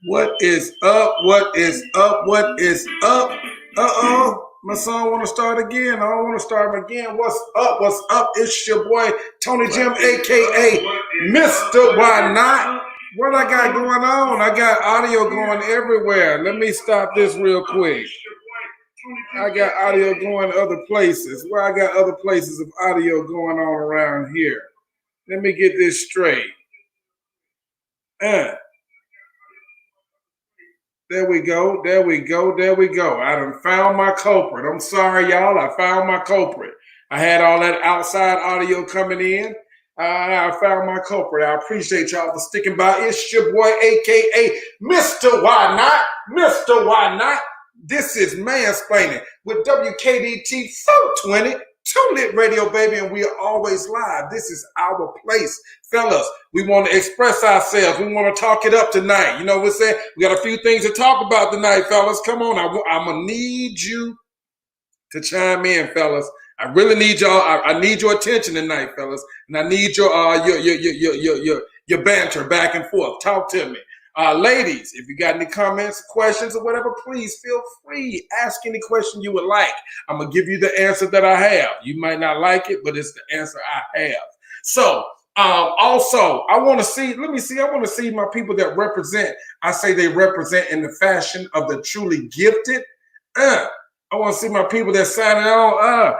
What is up? What is up? What is up? My son want to start again. I don't want to start again. What's up? What's up? It's your boy Tonyjem, aka Mr. Why Not? What I got going on? I got audio going everywhere. Let me stop this real quick. I got audio going other places. Where I got other places of audio going on around here. Let me get this straight. There we go. There we go. There we go. I done found my culprit. I'm sorry, y'all. I found my culprit. I had all that outside audio coming in. I found my culprit. I appreciate y'all for sticking by. It's your boy, a.k.a. Mr. Why Not? Mr. Why Not? This is Mansplainin with WKDT 420. Too Lit Radio, baby, and we are always live. This is our place, fellas. We want to express ourselves. We want to talk it up tonight. You know what I'm saying? We got a few things to talk about tonight, fellas. Come on, I'm gonna need you to chime in, fellas. I really need y'all. I need your attention tonight, fellas, and I need your banter back and forth. Talk to me. Ladies, if you got any comments, questions, or whatever, please feel free. Ask any question you would like. I'm going to give you the answer that I have. You might not like it, but it's the answer I have. So, also, I want to see my people that represent. I say they represent in the fashion of the truly gifted. I want to see my people that signing on.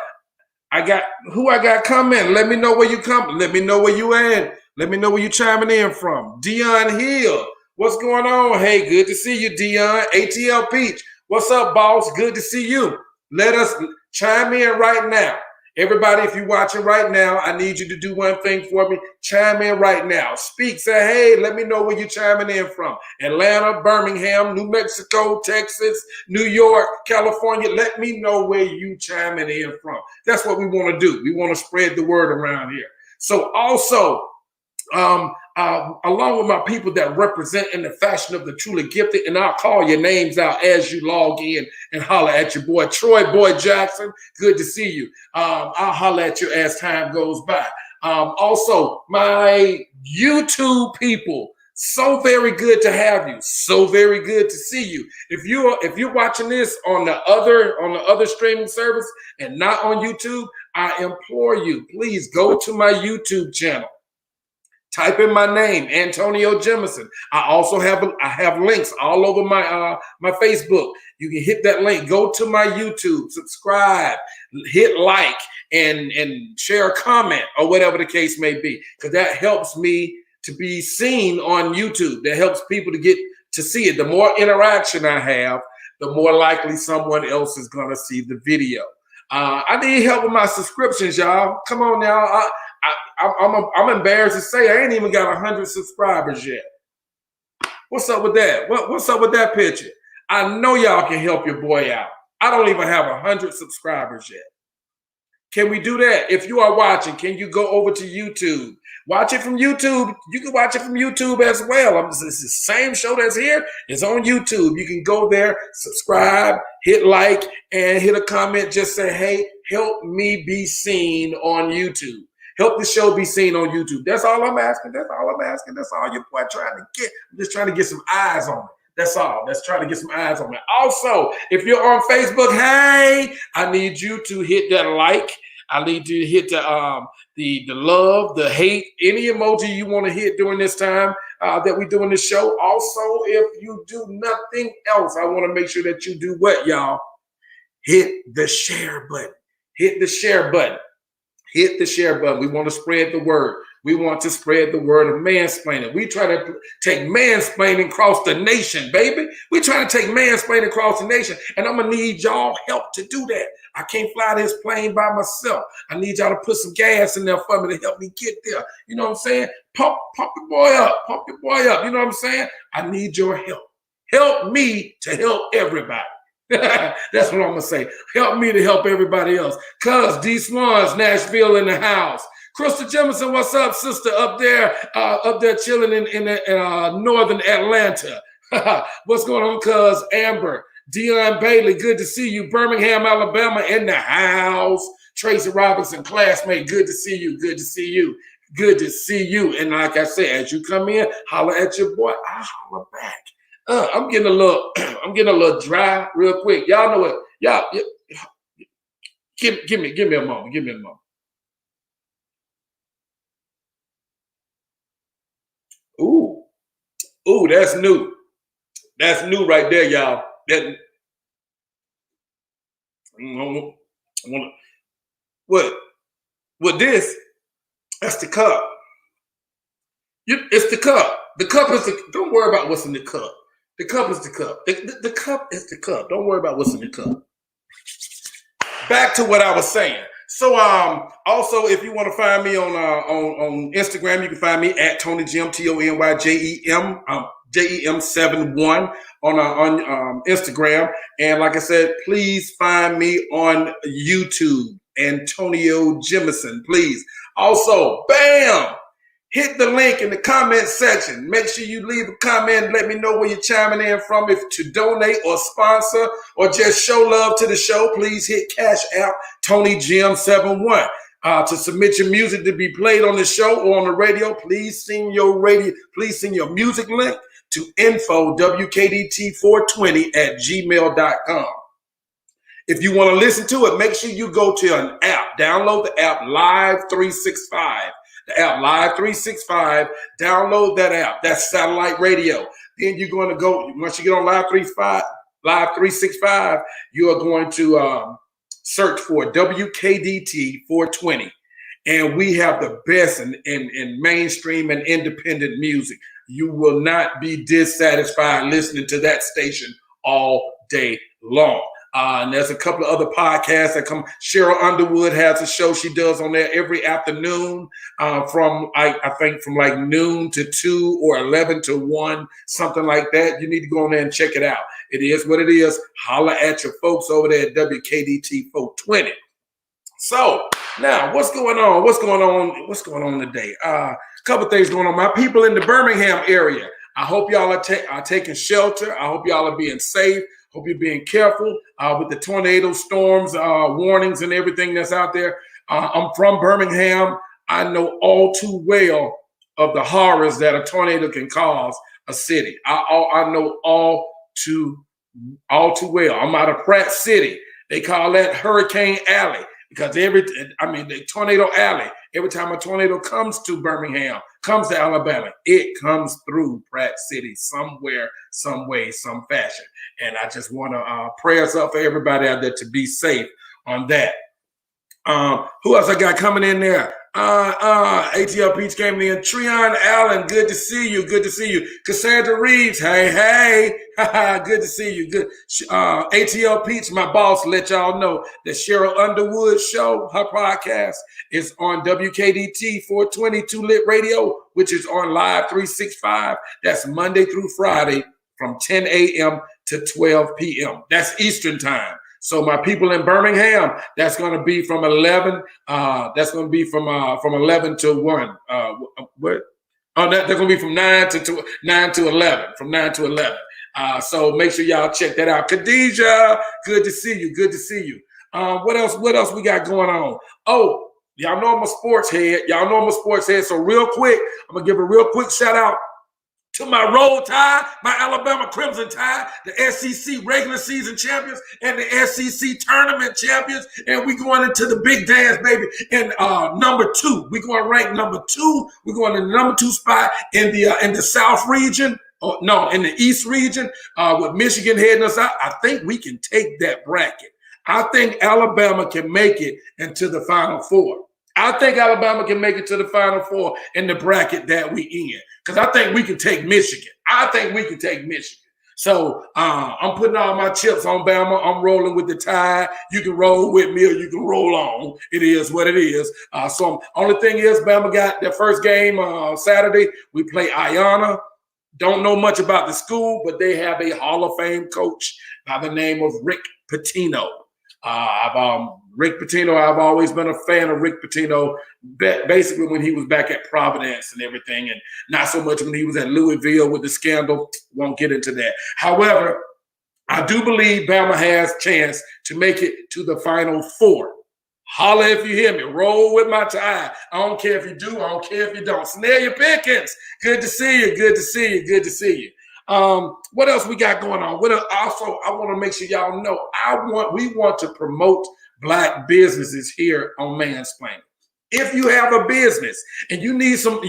I got coming. Let me know where you come. Let me know where you at. Let me know where you chiming in from. Dion Hill. What's going on? Hey, good to see you, Dion. ATL Peach. What's up, boss? Good to see you. Let us chime in right now. Everybody, if you're watching right now, I need you to do one thing for me. Chime in right now. Speak. Say, hey, let me know where you're chiming in from. Atlanta, Birmingham, New Mexico, Texas, New York, California. Let me know where you chiming in from. That's what we want to do. We want to spread the word around here. So also, along with my people that represent in the fashion of the truly gifted, and I'll call your names out as you log in and holler at your boy, Troy Boy Jackson. Good to see you. I'll holler at you as time goes by. Also, my YouTube people, so very good to have you. So very good to see you. If you're watching this on the other streaming service and not on YouTube, I implore you, please go to my YouTube channel. Type in my name, Antonio Jemison. I also have links all over my Facebook. You can hit that link. Go to my YouTube, subscribe, hit like, and share a comment or whatever the case may be, because that helps me to be seen on YouTube. That helps people to get to see it. The more interaction I have, the more likely someone else is gonna see the video. I need help with my subscriptions, y'all. Come on now. I'm embarrassed to say I ain't even got 100 subscribers yet. What's up with that? What's up with that picture? I know y'all can help your boy out. I don't even have 100 subscribers yet. Can we do that? If you are watching, can you go over to YouTube? Watch it from YouTube. You can watch it from YouTube as well. It's the same show that's here. It's on YouTube. You can go there, subscribe, hit like, and hit a comment. Just say, hey, help me be seen on YouTube. Help the show be seen on YouTube. That's all I'm asking. That's all I'm asking. That's all your boy trying to get. I'm just trying to get some eyes on it. That's all. Let's try to get some eyes on it. Also, if you're on Facebook, hey, I need you to hit that like. I need you to hit the love, the hate, any emoji you want to hit during this time that we're doing this show. Also, if you do nothing else, I want to make sure that you do what, y'all? Hit the share button. Hit the share button. Hit the share button. We want to spread the word. We want to spread the word of mansplaining. We try to take mansplaining across the nation, baby. We try to take mansplaining across the nation, and I'm going to need y'all help to do that. I can't fly this plane by myself. I need y'all to put some gas in there for me to help me get there. You know what I'm saying? Pump your boy up. Pump your boy up. You know what I'm saying? I need your help. Help me to help everybody. That's what I'm gonna say. Help me to help everybody else. Cuz D Swans, Nashville in the house. Crystal Jemison, what's up, sister? Up there chilling in northern Atlanta. What's going on, cuz? Amber, Dion Bailey, good to see you. Birmingham, Alabama in the house. Tracy Robinson, classmate, good to see you. Good to see you. Good to see you. And like I said, as you come in, holler at your boy. I holler back. I'm getting a little dry real quick. Y'all know what? Y'all give me a moment. Give me a moment. Ooh, that's new. That's new right there, y'all. That what this? That's the cup. It's the cup. The cup is the. Don't worry about what's in the cup. The cup is the cup. The cup is the cup. Don't worry about what's in the cup. Back to what I was saying. So also if you want to find me on Instagram, you can find me at Tonyjem, TonyJEM 71 on Instagram. And like I said, please find me on YouTube, Antonio Jemison, please. Also, bam! Hit the link in the comment section. Make sure you leave a comment. Let me know where you're chiming in from. If to donate or sponsor or just show love to the show, please hit Cash App Tonyjem71. To submit your music to be played on the show or on the radio, please send your music link to info.wkdt420@gmail.com. If you want to listen to it, make sure you go to an app. Download the app Live 365. The app Live 365, download that app. That's satellite radio. Then you're going to go, once you get on Live 365, you are going to search for WKDT 420. And we have the best in mainstream and independent music. You will not be dissatisfied listening to that station all day long. And there's a couple of other podcasts that come. Cheryl Underwood has a show she does on there every afternoon from I think from like noon to 2 or 11 to 1, something like that. You need to go on there and check it out. It is what it is. Holler at your folks over there at WKDT 420. So now what's going on? What's going on today? A couple things going on. My people in the Birmingham area, I hope y'all are taking shelter. I hope y'all are being safe. Hope you're being careful with the tornado storms, warnings and everything that's out there. I'm from Birmingham. I know all too well of the horrors that a tornado can cause a city. I know all too well. I'm out of Pratt City. They call that Hurricane Alley because the Tornado Alley, every time a tornado comes to Birmingham, comes to Alabama, it comes through Pratt City somewhere, some way, some fashion. And I just want to prayers up for everybody out there to be safe on that. Who else I got coming in there? ATL Peach came in. Treon Allen, good to see you. Good to see you. Cassandra Reeves, hey. Good to see you. Good. ATL Peach, my boss, let y'all know that Cheryl Underwood show, her podcast is on WKDT 422 Lit Radio, which is on Live 365. That's Monday through Friday from 10 a.m. to 12 p.m. That's Eastern time. So my people in Birmingham, that's going to be from 11. That's going to be from 11 to 1. What? Oh, they're going to be from 9 to 11. From 9 to 11. So make sure y'all check that out. Khadijah, good to see you. Good to see you. What else we got going on? Oh, y'all know I'm a sports head. So real quick, I'm gonna give a real quick shout out to my Roll Tide, my Alabama Crimson Tide, the SEC regular season champions and the SEC tournament champions. And we going into the big dance, baby. And number 2, we going to rank number 2. We're going to the number 2 spot in the South region. In the East region, with Michigan heading us out. I think we can take that bracket. I think Alabama can make it into the Final Four. I think Alabama can make it to the Final Four in the bracket that we in. Because I think we can take Michigan. So I'm putting all my chips on Bama. I'm rolling with the Tide. You can roll with me or you can roll on. It is what it is. So only thing is Bama got their first game Saturday. We play Ayanna. Don't know much about the school, but they have a Hall of Fame coach by the name of Rick Pitino. Rick Pitino, I've always been a fan of Rick Pitino, basically when he was back at Providence and everything, and not so much when he was at Louisville with the scandal. Won't get into that. However, I do believe Bama has a chance to make it to the Final Four. Holla if you hear me. Roll with my tide. I don't care if you do. I don't care if you don't. Snare your pickings. Good to see you. Good to see you. Good to see you. What else we got going on? What else? Also, I want to make sure y'all know we want to promote Black businesses here on Mansplainin. If you have a business and you need some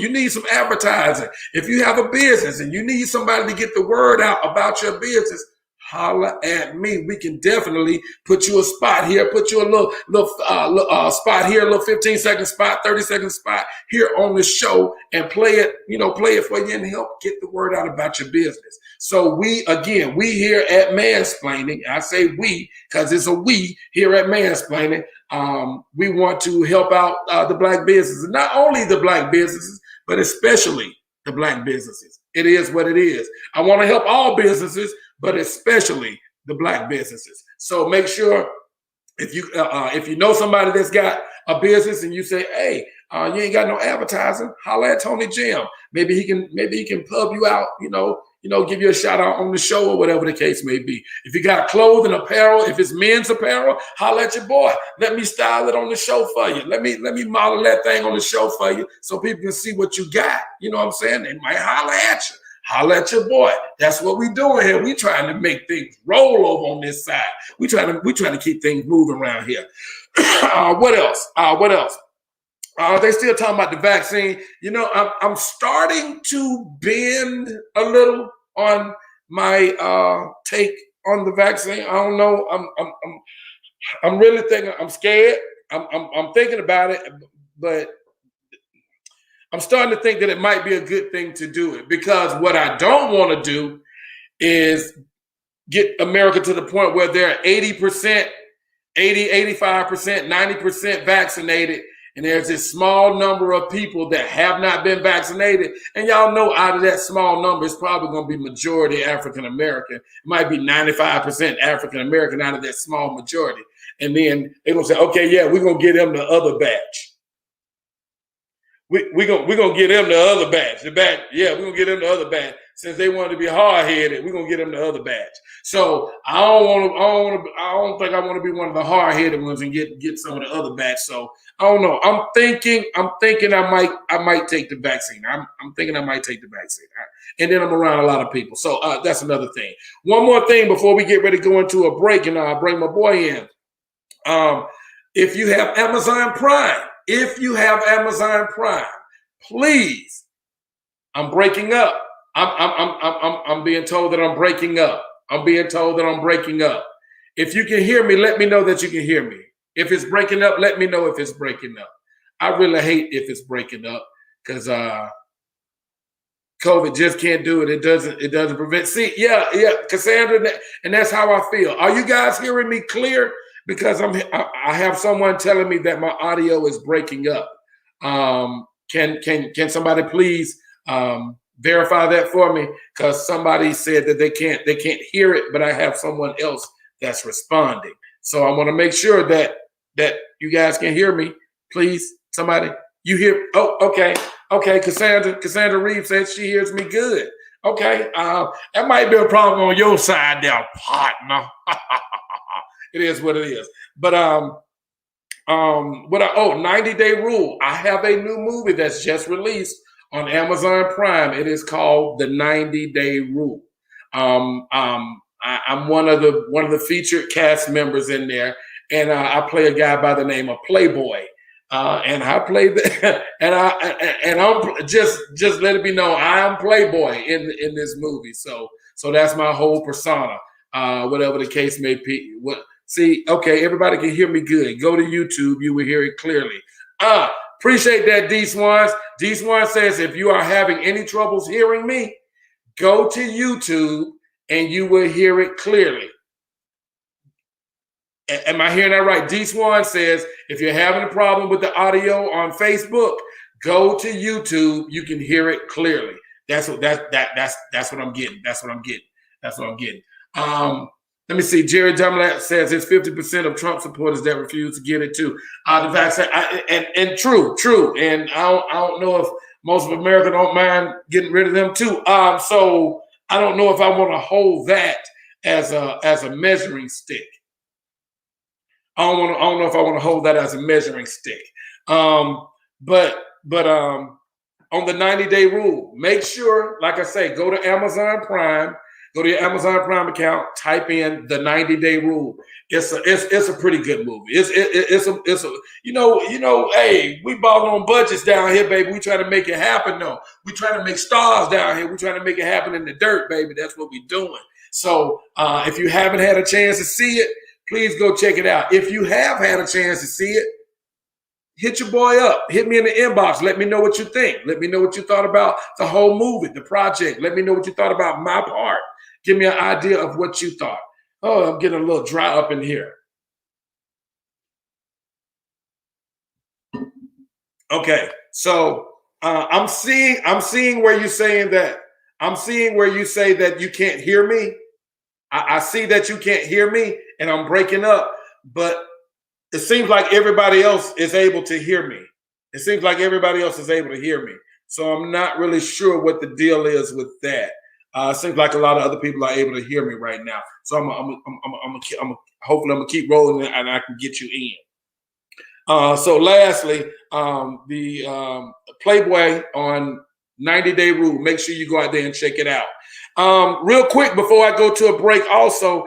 advertising, if you have a business and you need somebody to get the word out about your business, holla at me. We can definitely put you a spot here, put you a little spot here, a little 15-second spot, 30-second spot here on the show, and play it for you and help get the word out about your business. So we here at Mansplainin, I say we because it's a we here at Mansplainin. We want to help out the Black businesses, not only the Black businesses, but especially the Black businesses. It is what it is. I want to help all businesses, but especially the Black businesses. So make sure if you know somebody that's got a business and you say, hey, you ain't got no advertising, holla at Tonyjem. Maybe he can pub you out, give you a shout out on the show or whatever the case may be. If you got clothing, apparel, if it's men's apparel, holla at your boy. Let me style it on the show for you. Let me model that thing on the show for you so people can see what you got. You know what I'm saying? They might holla at you. Holla at your boy. That's what we doing here. We trying to make things roll over on this side. We trying to keep things moving around here. What else? They still talking about the vaccine. I'm starting to bend a little on my take on the vaccine. I don't know. I'm really thinking. I'm scared. I'm thinking about it, but I'm starting to think that it might be a good thing to do it, because what I don't want to do is get America to the point where they're 80%, 80, 85%, 90% vaccinated, and there's this small number of people that have not been vaccinated. And y'all know out of that small number, it's probably going to be majority African-American. It might be 95% African-American out of that small majority. And then they're going to say, okay, yeah, we're going to get them the other batch. We're gonna get them the other batch. We're gonna get them the other batch. Since they want to be hard-headed, we're gonna get them the other batch. So I don't think I want to be one of the hard-headed ones and get some of the other batch. So I don't know. I'm thinking I might take the vaccine. I'm thinking I might take the vaccine. And then I'm around a lot of people. So that's another thing. One more thing before we get ready to go into a break, and I'll bring my boy in. If you have Amazon Prime, please, I'm breaking up. I'm being told that I'm breaking up. If you can hear me, let me know that you can hear me. If it's breaking up, let me know if it's breaking up. I really hate if it's breaking up, because COVID just can't do it. It doesn't prevent. See, yeah, Cassandra, and that's how I feel. Are you guys hearing me clear? Because I have someone telling me that my audio is breaking up. Can somebody please verify that for me? Because somebody said that they can't hear it, but I have someone else that's responding. So I want to make sure that you guys can hear me. Please, somebody, you hear? Oh, okay. Cassandra Reeves says she hears me good. Okay, that might be a problem on your side there, partner. It is what it is. But 90-day rule. I have a new movie that's just released on Amazon Prime. It is called The 90-Day Rule. I'm one of the featured cast members in there, and I play a guy by the name of Playboy. And I play the and I'm just let it be known, I am Playboy in this movie. So that's my whole persona. Whatever the case may be. See, okay, everybody can hear me good. Go to YouTube, you will hear it clearly. Appreciate that, D-Swans. D-Swan says, if you are having any troubles hearing me, go to YouTube and you will hear it clearly. Am I hearing that right? D-Swan says, if you're having a problem with the audio on Facebook, go to YouTube. You can hear it clearly. That's what that's what I'm getting. That's what I'm getting. That's what I'm getting. Let me see. Jerry Dumlap says it's 50% of Trump supporters that refuse to get it too. The vaccine, and true. And I don't know if most of America don't mind getting rid of them too. So I don't know if I want to hold that as a measuring stick. I don't know if I want to hold that as a measuring stick. But on the 90-day rule, make sure, like I say, go to Amazon Prime. Go to your Amazon Prime account, type in the 90-day rule. It's a pretty good movie. It's a hey, we balling on budgets down here, baby. We trying to make it happen, though. We trying to make stars down here. We trying to make it happen in the dirt, baby. That's what we doing. So if you haven't had a chance to see it, please go check it out. If you have had a chance to see it, hit your boy up. Hit me in the inbox. Let me know what you think. Let me know what you thought about the whole movie, the project. Let me know what you thought about my part. Give me an idea of what you thought. Oh, I'm getting a little dry up in here. Okay, so I'm seeing where you're saying that. I'm seeing where you say that you can't hear me. I see that you can't hear me, and I'm breaking up. But it seems like everybody else is able to hear me. It seems like everybody else is able to hear me. So I'm not really sure what the deal is with that. It seems like a lot of other people are able to hear me right now. So hopefully I'm gonna keep rolling and I can get you in. So lastly, the Playboy on 90-day rule. Make sure you go out there and check it out. Real quick before I go to a break, also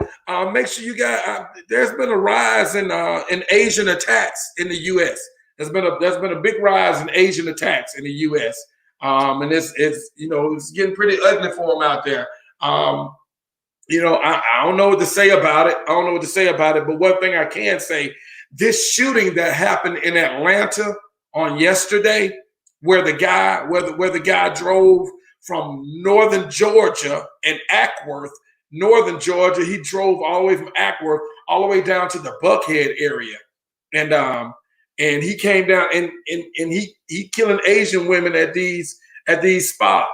make sure you got. There's been a rise in Asian attacks in the U.S. There's been a big rise in Asian attacks in the U.S. And it's getting pretty ugly for them out there. I don't know what to say about it. But one thing I can say, this shooting that happened in Atlanta on yesterday, where the guy drove from northern Georgia and Ackworth, northern Georgia, he drove all the way from Ackworth all the way down to the Buckhead area, and he came down and he killing Asian women at these spas.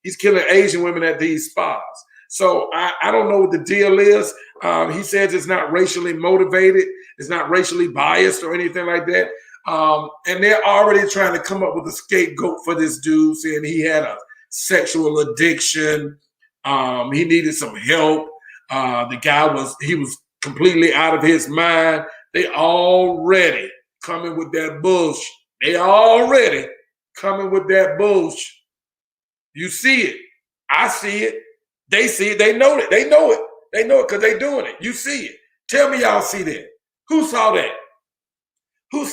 He's killing Asian women at these spas. So I don't know what the deal is. He says it's not racially motivated, it's not racially biased or anything like that. And they're already trying to come up with a scapegoat for this dude, saying he had a sexual addiction. He needed some help. The guy was completely out of his mind. They already coming with that bullshit. You see it. I see it. They see it. They know it. They know it because they're doing it. You see it. Tell me y'all see that. Who saw that? Who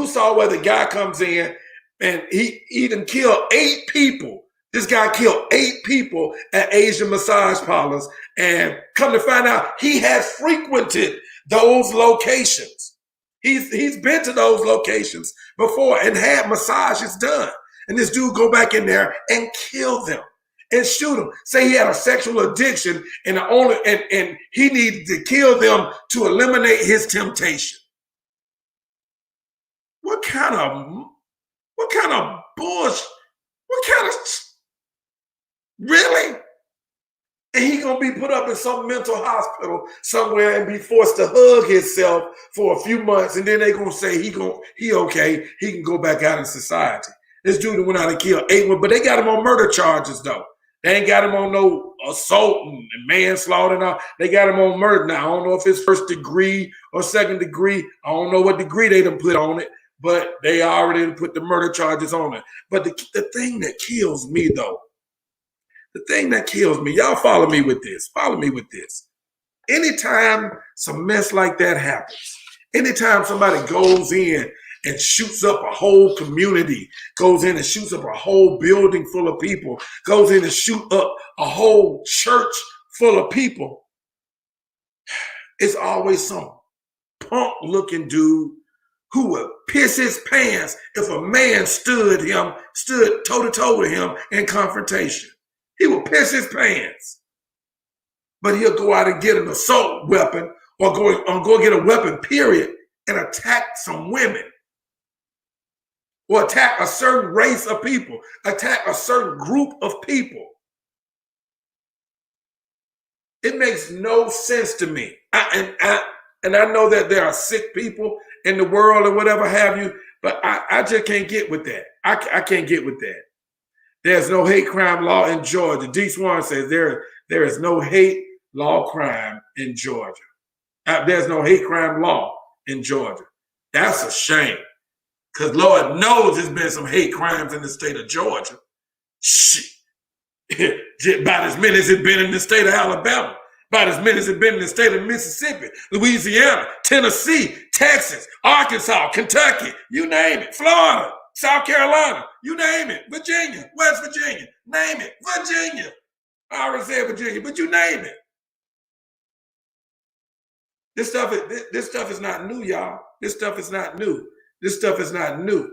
saw where the guy comes in and he done killed 8 people? This guy killed 8 people at Asian massage parlors, and come to find out, he has frequented those locations. He's been to those locations before and had massages done. And this dude go back in there and kill them and shoot them. Say he had a sexual addiction and and he needed to kill them to eliminate his temptation. What kind of bullshit? What kind of really? And he gonna be put up in some mental hospital somewhere and be forced to hug himself for a few months, and then they gonna say he okay, he can go back out in society. This dude went out and killed 8 women, but they got him on murder charges though. They ain't got him on no assault and manslaughter and all. They got him on murder now. I don't know if it's 1st degree or 2nd degree. I don't know what degree they done put on it, but they already put the murder charges on it. But the thing that kills me though, y'all follow me with this. Anytime some mess like that happens, anytime somebody goes in and shoots up a whole community, goes in and shoots up a whole building full of people, goes in and shoot up a whole church full of people, it's always some punk looking dude who would piss his pants if a man stood toe to toe with him in confrontation. He will piss his pants, but he'll go out and get an assault weapon or go get a weapon, period, and attack some women. or attack a certain race of people, attack a certain group of people. It makes no sense to me. And I know that there are sick people in the world or whatever have you, but I just can't get with that. I can't get with that. There's no hate crime law in Georgia. D. Swan says there is no hate law crime in Georgia. There's no hate crime law in Georgia. That's a shame. Because Lord knows there's been some hate crimes in the state of Georgia. Shit. About as many as it's been in the state of Alabama. About as many as it's been in the state of Mississippi, Louisiana, Tennessee, Texas, Arkansas, Kentucky, you name it, Florida, South Carolina, you name it, Virginia, West Virginia, name it, Virginia. I already said Virginia, but you name it. This stuff is not new, y'all. This stuff is not new. This stuff is not new.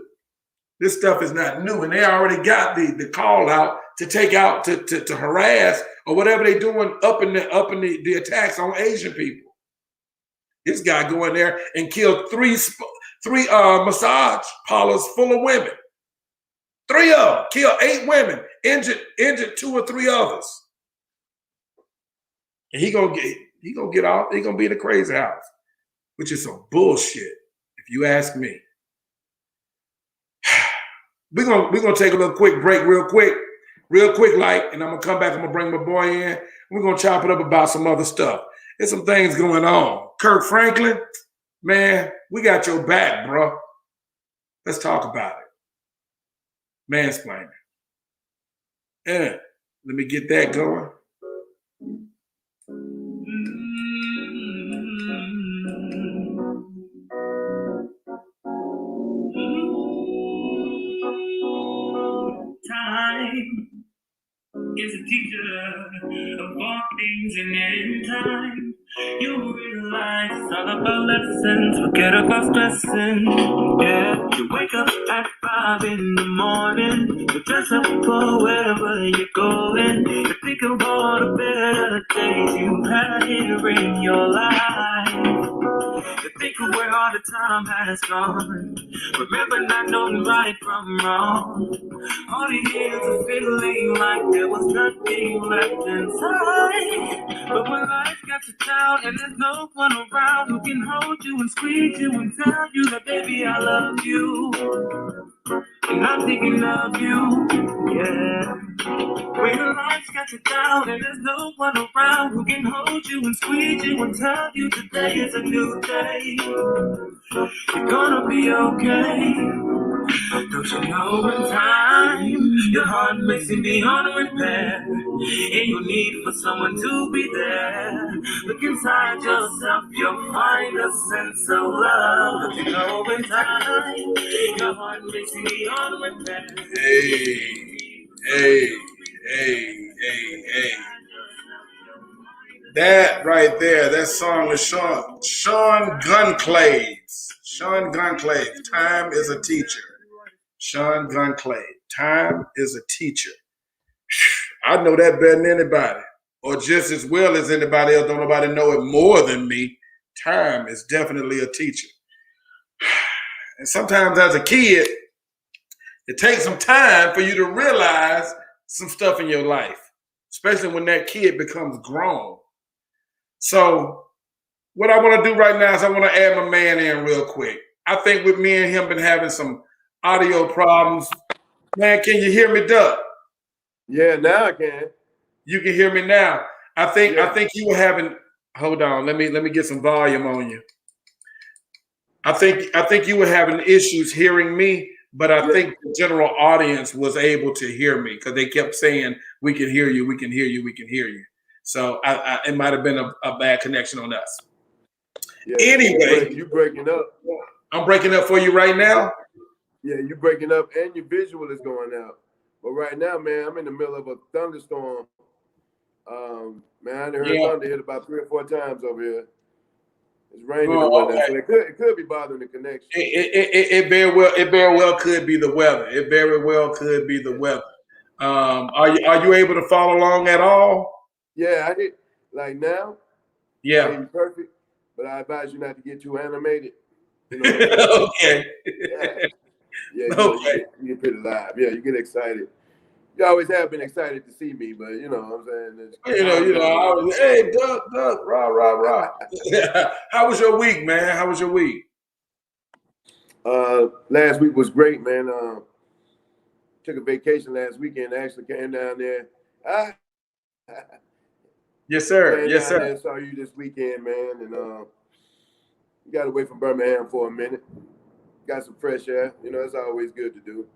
This stuff is not new. And they already got the call out to take out, to harass or whatever they're doing up in the attacks on Asian people. This guy go in there and killed three massage parlors full of women. 3 of them, killed 8 women, injured 2 or 3 others. And he gonna get off. He gonna be in the crazy house, which is some bullshit, if you ask me. We're gonna take a little quick break, real quick, like, and I'm gonna come back. I'm gonna bring my boy in. We're gonna chop it up about some other stuff. There's some things going on. Kirk Franklin, man, we got your back, bro. Let's talk about it. Mansplainin. Yeah, let me get that going. Time is a teacher of all things, and in time you realize it's all about lessons. Forget about stressing. Yeah, you wake up at 5 in the morning, you dress up for wherever you're going. You think of all the better days you had here in your life. You think of where all the time has gone. Remember not knowing right from wrong. All the years of feeling like there was nothing left inside. But when life got you down and there's no one around who can hold you and squeeze you and tell you that baby I love you, and I'm thinking of you, yeah. When life's got you down and there's no one around who can hold you and squeeze you and tell you today is a new day, you're gonna be okay. Don't you know in time your heart makes it beyond repair, and you need for someone to be there. Look inside yourself, you'll find a sense of love. Don't you know in time your heart makes it beyond repair. Hey. That right there, that song is Sean Gunclaves. Sean Gunclaves, Time is a Teacher. Sean Gunclave, Time is a Teacher. I know that better than anybody, or just as well as anybody else. Don't nobody know it more than me. Time is definitely a teacher. And sometimes as a kid, it takes some time for you to realize some stuff in your life, especially when that kid becomes grown. So what I want to do right now is I want to add my man in real quick. I think with me and him been having some audio problems. Man, can you hear me, Duck? Yeah, now I can. You can hear me now. I think you were having. Hold on, let me get some volume on you. I think you were having issues hearing me, but I think the general audience was able to hear me because they kept saying, "We can hear you, we can hear you, we can hear you." So it might have been a bad connection on us. Yeah, anyway, you breaking up. I'm breaking up for you right now. Yeah, you're breaking up and your visual is going out. But right now, man, I'm in the middle of a thunderstorm. Man, I heard thunder hit about 3 or 4 times over here. It's raining and whatnot, so it could be bothering the connection. It very well could be the weather. It very well could be the weather. Are you able to follow along at all? Yeah, I did. Like now, yeah, perfect. But I advise you not to get too animated. You know okay. Yeah. Yeah, No you get pretty live. Yeah, you get excited. You always have been excited to see me, but you know what I'm saying? Hey, Doug, rah. How was your week, man? How was your week? Last week was great, man. Took a vacation last weekend. Actually came down there. Yes, sir. Came Yes, down sir. there, saw you this weekend, man, and got away from Birmingham for a minute. Got some fresh air. You know, it's always good to do.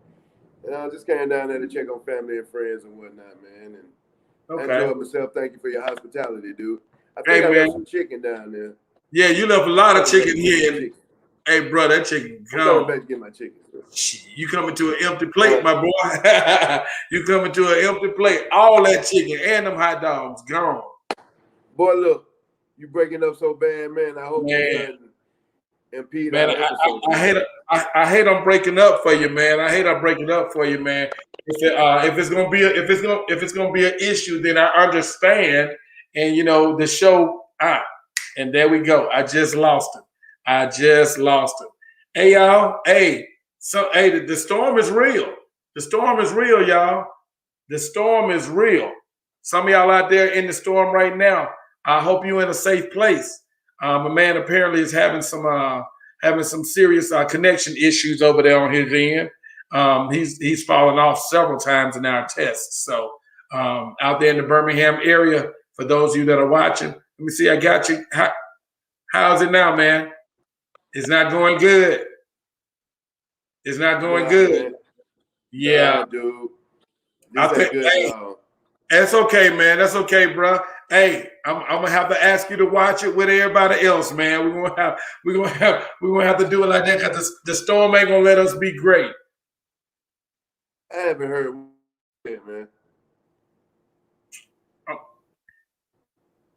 And I just came down there to check on family and friends and whatnot, man. And I enjoyed myself. Thank you for your hospitality, dude. I think I left some chicken down there. Yeah, you left a lot of chicken here. Hey, bro, that chicken gone. I'm coming back to get my chicken. Bro. You coming to an empty plate, my boy. You coming to an empty plate. All that chicken and them hot dogs gone. Boy, look, you breaking up so bad, man. I hope you impede our episode. I hate I'm breaking up for you, man. I hate I'm breaking up for you, man. If it's gonna be an issue, then I understand. And you know the show. And there we go. I just lost it. Hey y'all. Hey, the storm is real. The storm is real, y'all. The storm is real. Some of y'all out there in the storm right now. I hope you're in a safe place. A man apparently is having some serious connection issues over there on his end. He's fallen off several times in our tests. So out there in the Birmingham area, for those of you that are watching, let me see. I got you. How's it now, man? It's not going good. It's not going good. Man. Yeah, dude. That's okay, man. That's okay, bro. Hey, I'm gonna have to ask you to watch it with everybody else, man. We're gonna have to do it like that because the storm ain't gonna let us be great. I haven't heard it, man.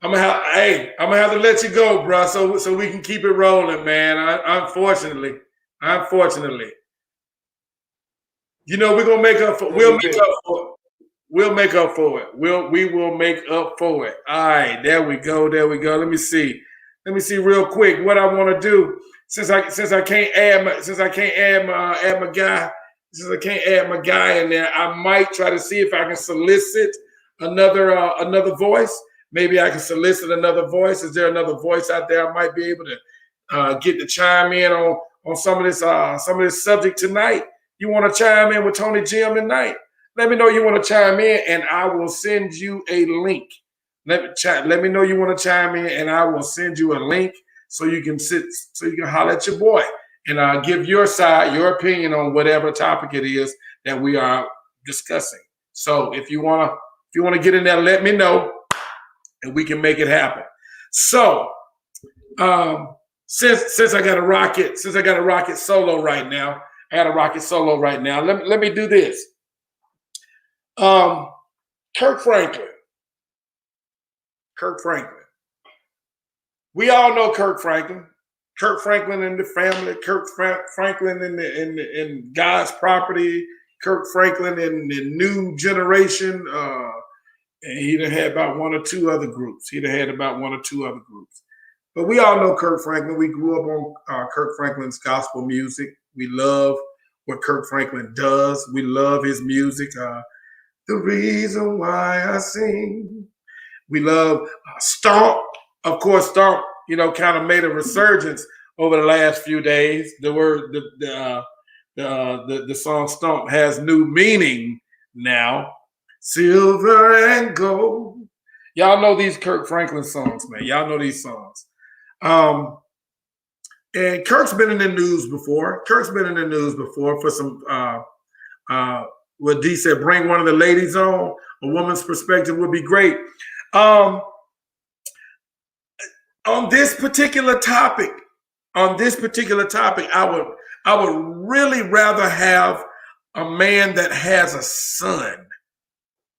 I'm gonna have to let you go, bro, so we can keep it rolling, man. Unfortunately, you know we're gonna make up for. We'll make up for it. We'll make up for it. We will make up for it. All right, there we go. Let me see real quick what I want to do. Since I can't add my guy in there, I might try to see if I can solicit another voice. Maybe I can solicit another voice. Is there another voice out there I might be able to get to chime in on some of this subject tonight? You want to chime in with Tonyjem tonight? Let me know you want to chime in, and I will send you a link. Let me know you want to chime in, and I will send you a link so you can holler at your boy and give your side, your opinion on whatever topic it is that we are discussing. So if you wanna get in there, let me know, and we can make it happen. So since I got a rocket solo right now, let me do this. Kirk Franklin. We all know Kirk Franklin. Kirk Franklin and the family. Kirk Franklin in God's property. Kirk Franklin in the new generation. And he'd have had about one or two other groups. But we all know Kirk Franklin. We grew up on Kirk Franklin's gospel music. We love what Kirk Franklin does. We love his music. The reason why I sing. We love Stomp. Of course, Stomp, kind of made a resurgence over the last few days. The song Stomp has new meaning now. Silver and gold. Y'all know these Kirk Franklin songs, man. Y'all know these songs. And Kirk's been in the news before. For some what D said, bring one of the ladies on. A woman's perspective would be great. On this particular topic, I would really rather have a man that has a son.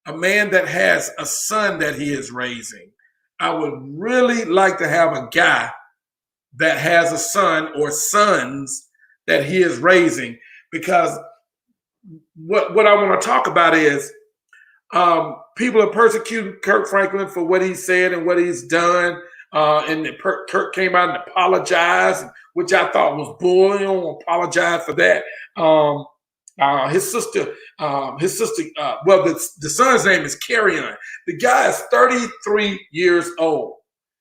A man that has a son that he is raising. I would really like to have a guy that has a son or sons that he is raising, because what I want to talk about is people are persecuting Kirk Franklin for what he said and what he's done. and Kirk came out and apologized, which I thought was bull. You don't apologize for that. His sister, well, the son's name is Carrion. The guy is 33 years old.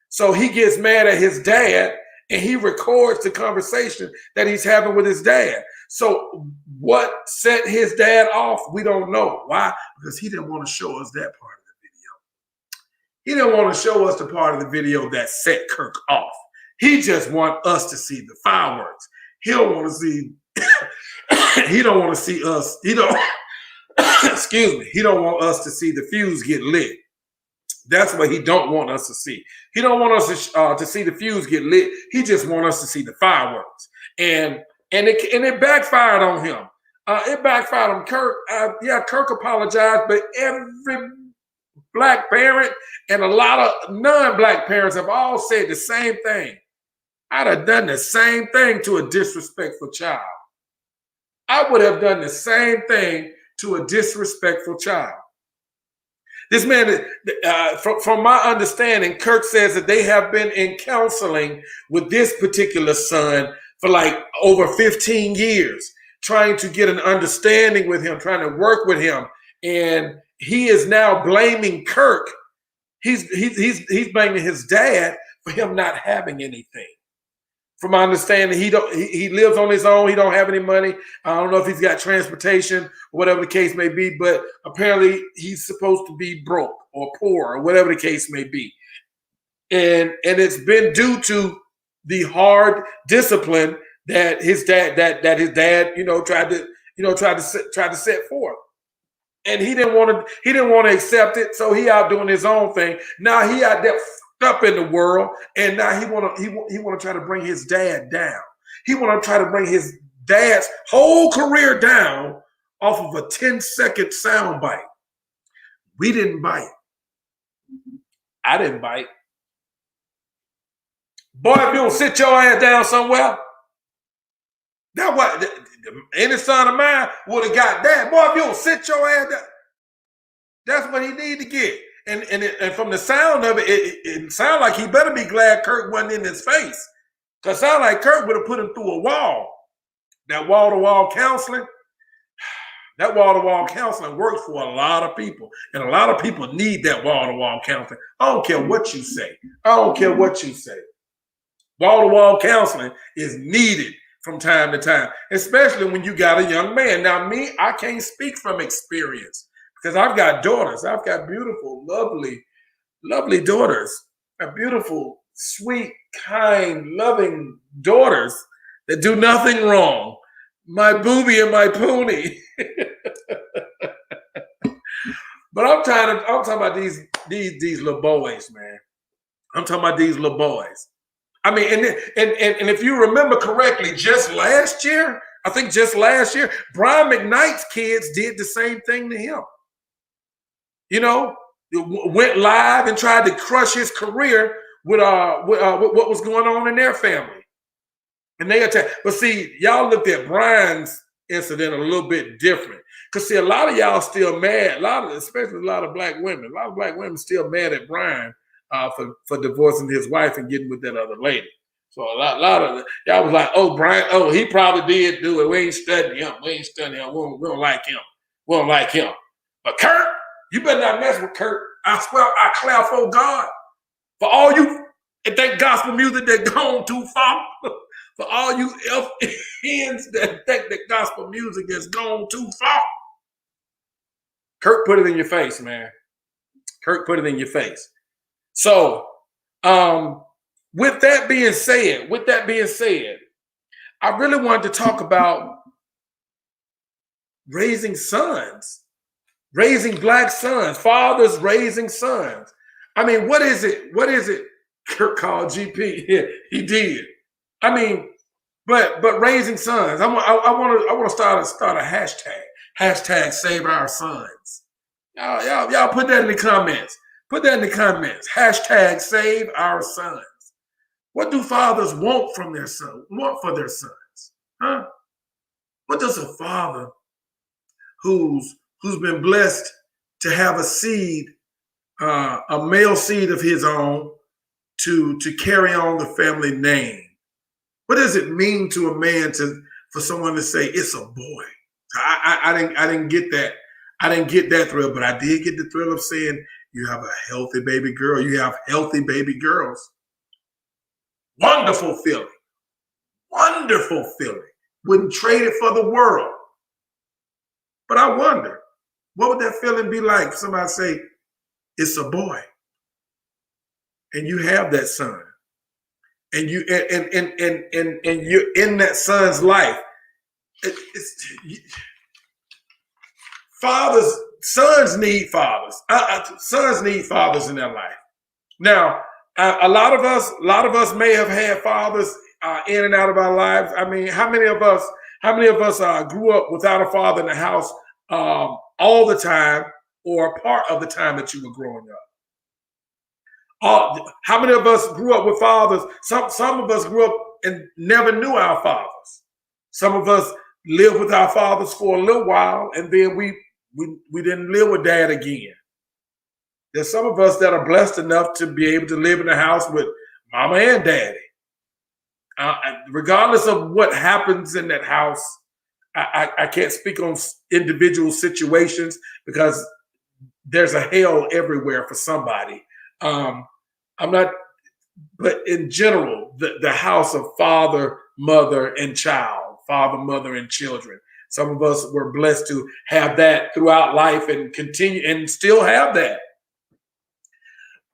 So he gets mad at his dad and he records the conversation that he's having with his dad. So what set his dad off? We don't know. Why? Because he didn't want to show us that part of the video. He didn't want to show us the part of the video that set Kirk off. He just wants us to see the fireworks. He don't want to see he don't want to see us. He don't excuse me. He don't want us to see the fuse get lit. That's what he don't want us to see. He don't want us to see the fuse get lit. He just want us to see the fireworks. And it backfired on him. It backfired on Kirk. Kirk apologized, but every black parent and a lot of non-black parents have all said the same thing. I'd have done the same thing to a disrespectful child. I would have done the same thing to a disrespectful child. This man, from my understanding, Kirk says that they have been in counseling with this particular son for like over 15 years, trying to get an understanding with him, trying to work with him. And he is now blaming Kirk. He's blaming his dad for him not having anything. From my understanding, he lives on his own. He don't have any money. I don't know if he's got transportation or whatever the case may be, but apparently he's supposed to be broke or poor or whatever the case may be. And it's been due to the hard discipline that his dad tried to set forth. And he didn't want to accept it, so he out doing his own thing. Now he out there up in the world, and now he want to try to bring his dad down. He want to try to bring his dad's whole career down off of a 10-second sound bite. We didn't bite. I didn't bite. Boy, if you don't sit your ass down somewhere, that what any son of mine would have got that. Boy, if you don't sit your ass down, that's what he need to get. And from the sound of it, it sounded like he better be glad Kirk wasn't in his face. Because it sounded like Kirk would have put him through a wall. That wall-to-wall counseling, works for a lot of people. And a lot of people need that wall-to-wall counseling. I don't care what you say. Wall-to-wall counseling is needed from time to time, especially when you got a young man. Now, me, I can't speak from experience. Because I've got daughters. I've got beautiful, lovely daughters. Beautiful, sweet, kind, loving daughters that do nothing wrong. My booby and my pony. But I'm talking about these little boys, man. I'm talking about these little boys. I mean, and if you remember correctly, just last year, Brian McKnight's kids did the same thing to him. You know, went live and tried to crush his career with what was going on in their family. And they attacked. But see, y'all looked at Brian's incident a little bit different. Because see, a lot of y'all still mad, especially a lot of black women. A lot of black women still mad at Brian for divorcing his wife and getting with that other lady. So a lot of y'all was like, oh, Brian, he probably did do it. We ain't studying him. We don't like him. But Kirk, you better not mess with Kirk. I swear, I declare for God. For all you that gospel music that gone too far. For all you FNs that think that gospel music has gone too far. Kirk put it in your face, man. Kirk put it in your face. So, with that being said, I really wanted to talk about raising sons. Raising black sons, fathers raising sons. I mean, what is it Kirk called GP? Yeah, he did. I mean, but raising sons. I want to start a hashtag save our sons. Y'all put that in the comments. Hashtag save our sons. What do fathers want from their sons? Want for their sons? Huh? What does a father who's been blessed to have a seed, a male seed of his own, to carry on the family name? What does it mean to a man for someone to say it's a boy? I didn't get that. I didn't get that thrill, but I did get the thrill of saying you have a healthy baby girl. You have healthy baby girls. Wonderful feeling. Wonderful feeling. Wouldn't trade it for the world. But I wonder, what would that feeling be like if somebody say it's a boy, and you have that son, and you and you're in that son's life? Sons need fathers. Sons need fathers in their life. Now, a lot of us may have had fathers in and out of our lives. I mean, how many of us grew up without a father in the house all the time, or a part of the time that you were growing up? How many of us grew up with fathers? Some of us grew up and never knew our fathers. Some of us lived with our fathers for a little while, and then we didn't live with dad again. There's some of us that are blessed enough to be able to live in a house with mama and daddy. Regardless of what happens in that house, I can't speak on individual situations because there's a hell everywhere for somebody. I'm not, but in general, the house of father, mother, and child, father, mother, and children. Some of us were blessed to have that throughout life and continue and still have that.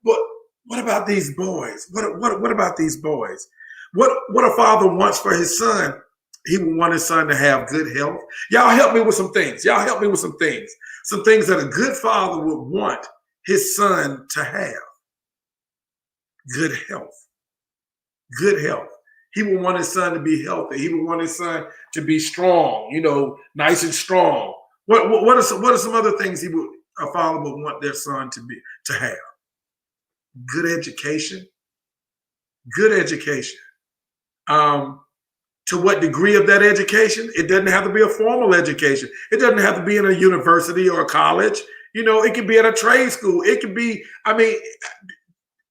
But what about these boys? What about these boys? What a father wants for his son? He would want his son to have good health. Y'all help me with some things. Some things that a good father would want his son to have. Good health. Good health. He would want his son to be healthy. He would want his son to be strong, nice and strong. What are some other things a father would want their son to have? Good education. Good education. To what degree of that education? It doesn't have to be a formal education. It doesn't have to be in a university or a college. It could be at a trade school. It could be,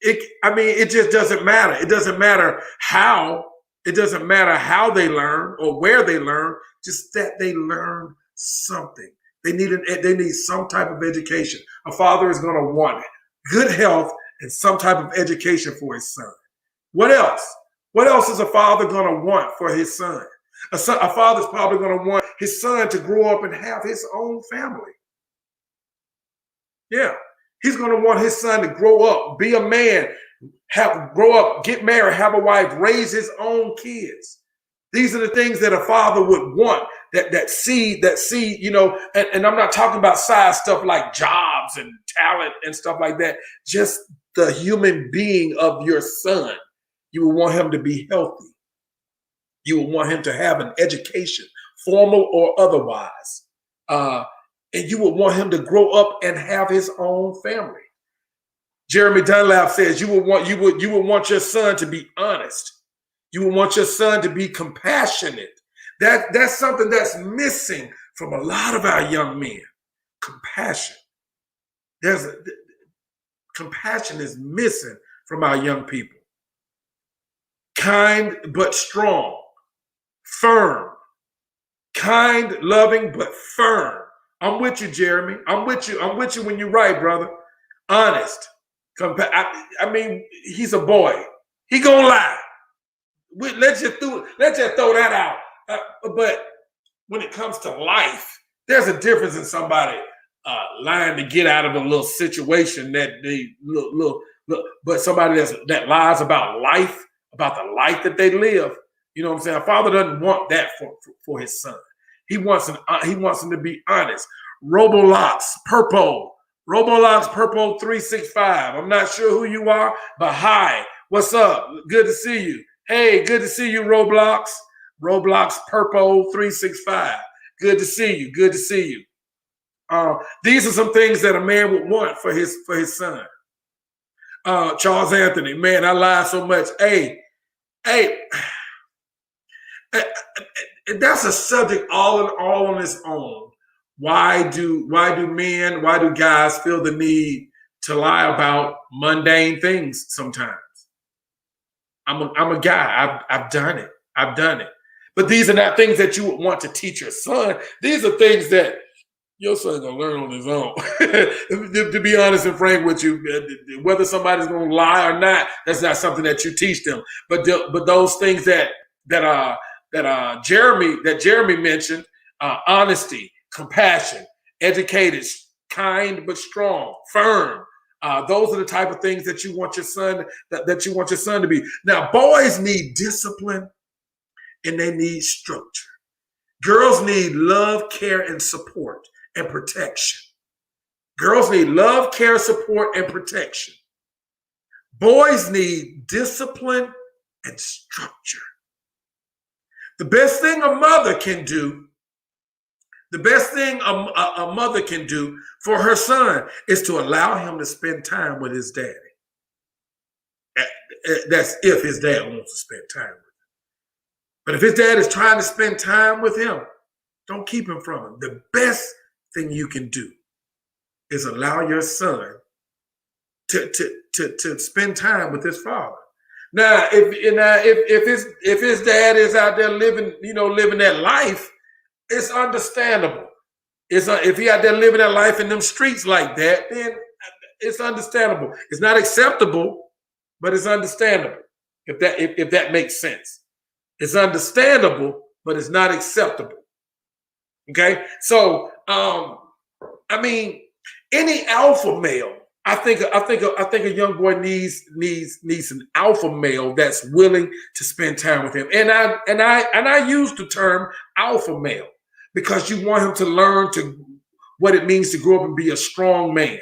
it just doesn't matter. It doesn't matter how. It doesn't matter how they learn or where they learn, just that they learn something. They need some type of education. A father is going to want good health and some type of education for his son. What else? What else is a father going to want for his son? A father's probably going to want his son to grow up and have his own family. Yeah. He's going to want his son to grow up, be a man, grow up, get married, have a wife, raise his own kids. These are the things that a father would want, that seed, and I'm not talking about side stuff like jobs and talent and stuff like that. Just the human being of your son. You would want him to be healthy. You would want him to have an education, formal or otherwise. And you would want him to grow up and have his own family. Jeremy Dunlap says you would want your son to be honest. You would want your son to be compassionate. That's something that's missing from a lot of our young men. Compassion. Compassion is missing from our young people. Kind but strong, firm, kind, loving but firm. I'm with you, Jeremy. I'm with you when you're right, brother. Honest. He's a boy. He gonna lie. Let's just throw that out. But when it comes to life, there's a difference in somebody lying to get out of a little situation that they look. But somebody that lies about life, about the life that they live. You know what I'm saying? A father doesn't want that for his son. He wants him to be honest. Robolox Purple 365. I'm not sure who you are, but hi, what's up? Good to see you. Hey, good to see you, Roblox Purple 365. Good to see you. Good to see you. These are some things that a man would want for his son. Charles Anthony, man, I lie so much. Hey, that's a subject all on its own. Why do guys feel the need to lie about mundane things sometimes? I'm a guy. I've done it. I've done it. But these are not things that you would want to teach your son. These are things that your son's gonna learn on his own. To be honest and frank with you, whether somebody's gonna lie or not, that's not something that you teach them. But those things that Jeremy mentioned, honesty, compassion, educated, kind but strong, firm. Those are the type of things that you want your son to be. Now, boys need discipline and they need structure. Girls need love, care, and support and protection. Girls need love, care, support, and protection. Boys need discipline and structure. The best thing a mother can do for her son is to allow him to spend time with his daddy. That's if his dad wants to spend time with him. But if his dad is trying to spend time with him, don't keep him from him. The best thing you can do is allow your son to spend time with his father. Now, if his dad is out there living that life, it's understandable. If he out there living that life in them streets like that, then it's understandable. It's not acceptable, but it's understandable. If that makes sense. It's understandable, but it's not acceptable. Okay, so any alpha male, I think a young boy needs an alpha male that's willing to spend time with him. And I use the term alpha male because you want him to learn what it means to grow up and be a strong man.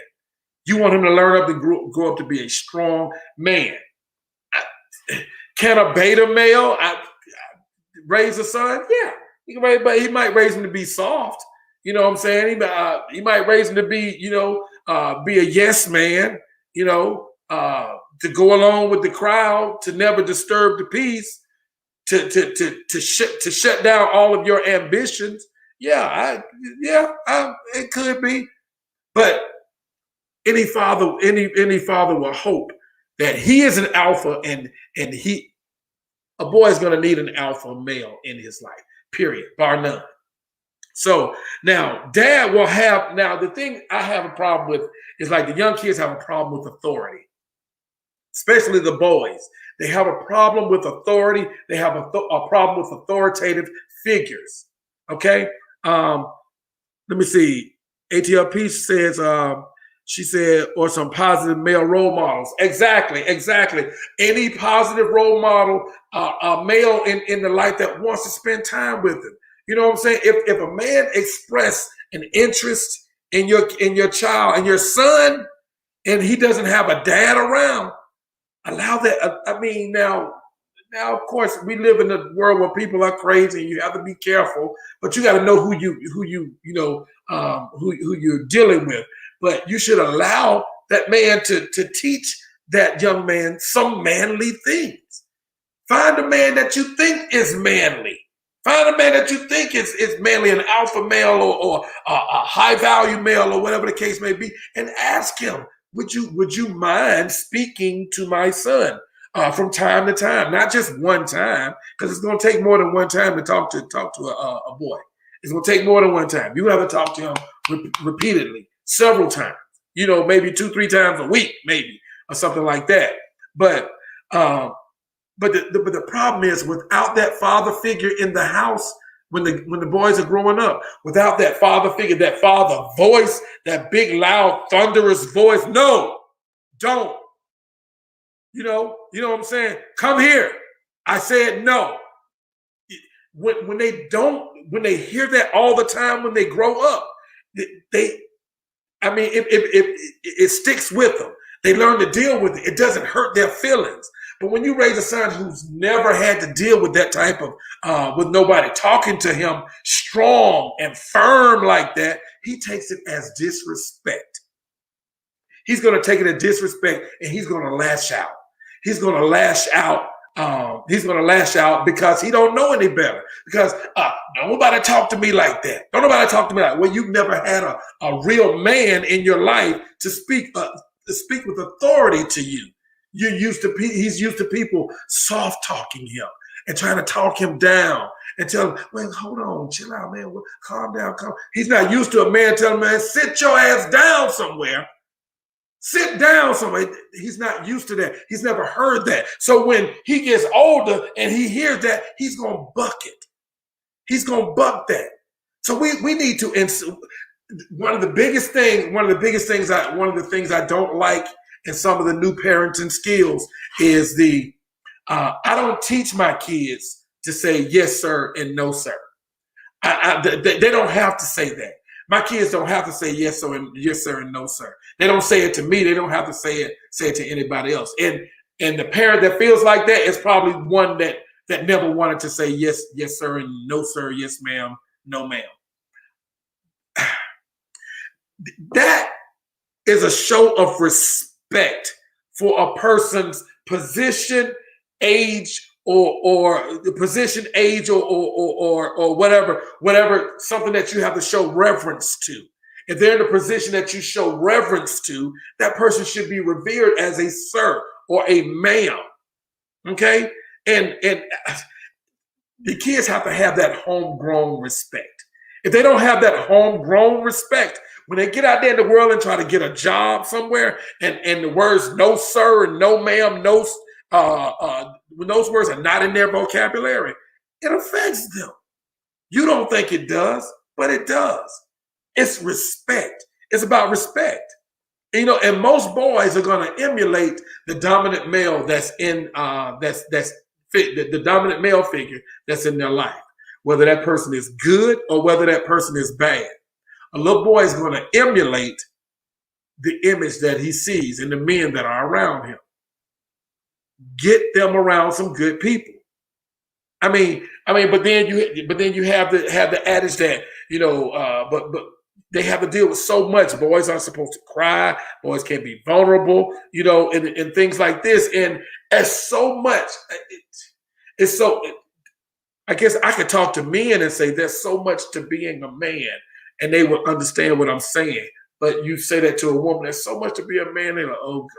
You want him to learn up to grow up to be a strong man. Can a beta male raise a son? Yeah, but he might raise him to be soft. You know what I'm saying? He might raise him to be, be a yes man, to go along with the crowd, to never disturb the peace, to shut down all of your ambitions. Yeah, it could be. But any father will hope that he is an alpha and a boy is going to need an alpha male in his life, period, bar none. So now dad will have, the thing I have a problem with is like the young kids have a problem with authority, especially the boys. They have a problem with authority. They have a problem with authoritative figures. Okay. Let me see. ATLP says, she said, or some positive male role models. Exactly. Any positive role model, a male in the life that wants to spend time with him. You know what I'm saying? If a man express an interest in your child and your son, and he doesn't have a dad around, allow that. Now, of course, we live in a world where people are crazy, and you have to be careful. But you got to know who you're dealing with. But you should allow that man to teach that young man some manly things. Find a man that you think is manly. Find a man that you think is manly, an alpha male or a high value male or whatever the case may be, and ask him, would you mind speaking to my son from time to time? Not just one time, because it's going to take more than one time to talk to a boy. It's going to take more than one time. You have to talk to him repeatedly, several times. Maybe 2-3 times a week, maybe, or something like that. But the problem is, without that father figure in the house, when the boys are growing up, without that father figure, that father voice, that big, loud, thunderous voice, no, don't. You know what I'm saying? Come here. I said no. When they hear that all the time when they grow up, it sticks with them. They learn to deal with it. It doesn't hurt their feelings. But when you raise a son who's never had to deal with that type of, with nobody talking to him strong and firm like that, he takes it as disrespect. He's going to take it as disrespect, and he's going to lash out. He's going to lash out. He's going to lash out because he don't know any better. Because nobody talk to me like that. Don't nobody talk to me like that. Well, you've never had a real man in your life to speak with authority to you. He's used to people soft talking him and trying to talk him down and tell him, "Well, hold on, chill out, man. Calm down, calm." He's not used to a man telling him, "Man, sit your ass down somewhere. Sit down somewhere." He's not used to that. He's never heard that. So when he gets older and he hears that, he's gonna buck it. He's gonna buck that. So we need to. One of the things I don't like in some of the new parenting skills is I don't teach my kids to say yes sir and no sir. They don't have to say that. My kids don't have to say yes sir and no sir. They don't say it to me. They don't have to say it to anybody else. And the parent that feels like that is probably one that never wanted to say yes sir and no sir, yes ma'am, no ma'am. That is a show of respect for a person's position, age, or the position, age, or whatever, something that you have to show reverence to. If they're in a position that you show reverence to, that person should be revered as a sir or a ma'am. Okay? And the kids have to have that homegrown respect. If they don't have that homegrown respect, when they get out there in the world and try to get a job somewhere, and the words no sir and no ma'am, when those words are not in their vocabulary, it affects them. You don't think it does, but it does. It's respect. It's about respect. And most boys are going to emulate the dominant male that's in the dominant male figure that's in their life, whether that person is good or whether that person is bad. A little boy is going to emulate the image that he sees in the men that are around him. Get them around some good people. But then you have the adage that but they have to deal with so much. Boys aren't supposed to cry. Boys can't be vulnerable. And things like this. And as so much, it's so. I guess I could talk to men and say there's so much to being a man, and they will understand what I'm saying. But you say that to a woman, there's so much to be a man. They're like, oh God.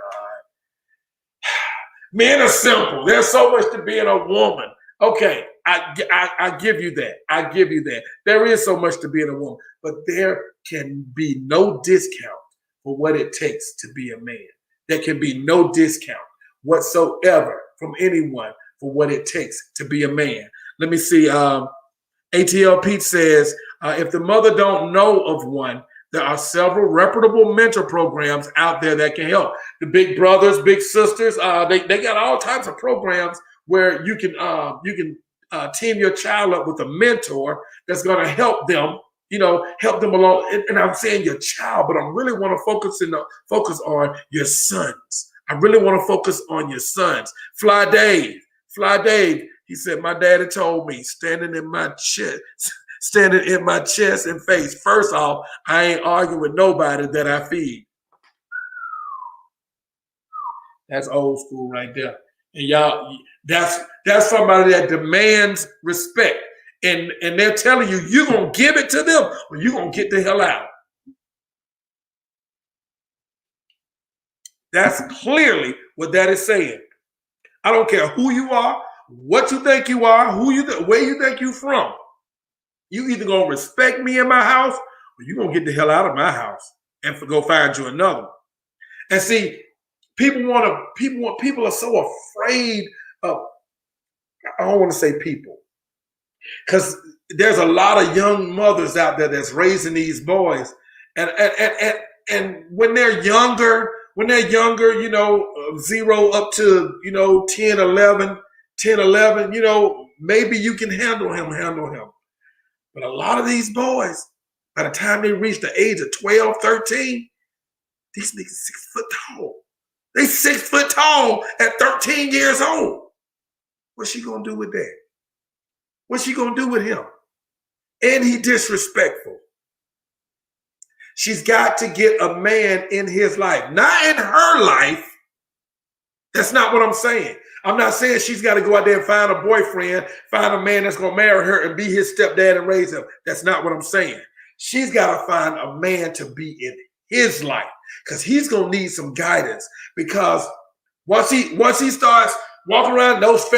Men are simple. There's so much to being a woman. Okay, I give you that. I give you that. There is so much to being a woman, but there can be no discount for what it takes to be a man. There can be no discount whatsoever from anyone for what it takes to be a man. Let me see. ATL Pete says, if the mother don't know of one, there are several reputable mentor programs out there that can help. The Big Brothers, Big Sisters, they got all types of programs where you can team your child up with a mentor that's going to help them, help them along. And I'm saying your child, but I really want to focus on your sons. I really want to focus on your sons. Fly Dave, he said, my daddy told me, standing in my chest and face. First off, I ain't arguing with nobody that I feed. That's old school right there. And y'all, that's somebody that demands respect. And they're telling you, you're going to give it to them or you're going to get the hell out. That's clearly what that is saying. I don't care who you are, what you think you are, where you think you're from. You either going to respect me in my house or you're going to get the hell out of my house and go find you another one. And see, people are so afraid of, I don't want to say people, because there's a lot of young mothers out there that's raising these boys. And when they're younger, 0 up to, 10, 11, maybe you can handle him. But a lot of these boys, by the time they reach the age of 12, 13, these niggas 6 foot tall. They 6 foot tall at 13 years old. What's she gonna do with that? What's she gonna do with him? And he disrespectful. She's got to get a man in his life, not in her life. That's not what I'm saying. I'm not saying she's got to go out there and find a boyfriend, find a man that's going to marry her and be his stepdad and raise him. That's not what I'm saying. She's got to find a man to be in his life because he's going to need some guidance, because Once he starts walking around, those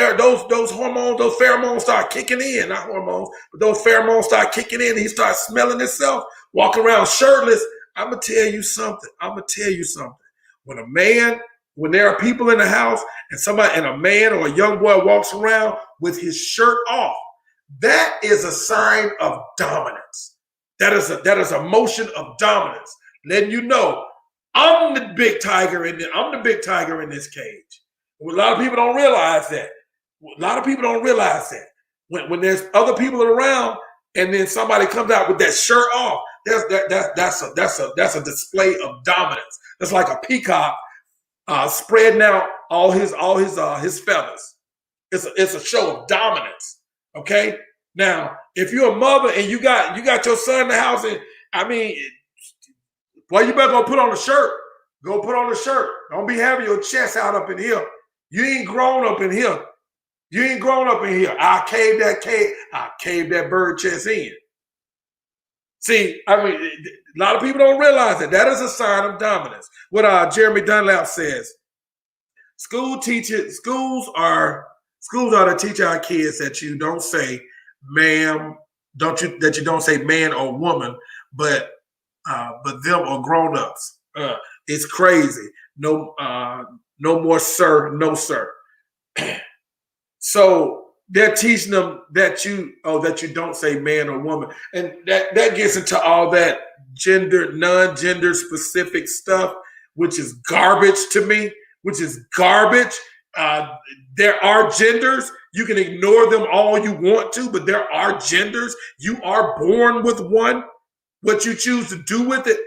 hormones, those pheromones start kicking in. Not hormones, but those pheromones start kicking in. And he starts smelling himself, walking around shirtless. I'm gonna tell you something. When there are people in the house and a man or a young boy walks around with his shirt off, that is a sign of dominance. That is a motion of dominance, letting you know I'm the big tiger in this cage. A lot of people don't realize that. When there's other people around and then somebody comes out with that shirt off, that's a display of dominance. That's like a peacock spreading out all his feathers. It's a show of dominance. Okay. Now, if you're a mother and you got your son in the house, and I mean, well, you better go put on a shirt. Go put on a shirt. Don't be having your chest out up in here. You ain't grown up in here. I'll cave that bird chest in. See, I mean, a lot of people don't realize that. That is a sign of dominance. What Jeremy Dunlap says, schools are to teach our kids that you don't say ma'am, that you don't say man or woman, but them or grown-ups. It's crazy. No more sir, no sir. So they're teaching them that you don't say man or woman. And that gets into all that non-gender specific stuff, which is garbage to me, there are genders. You can ignore them all you want to, but there are genders. You are born with one. What you choose to do with it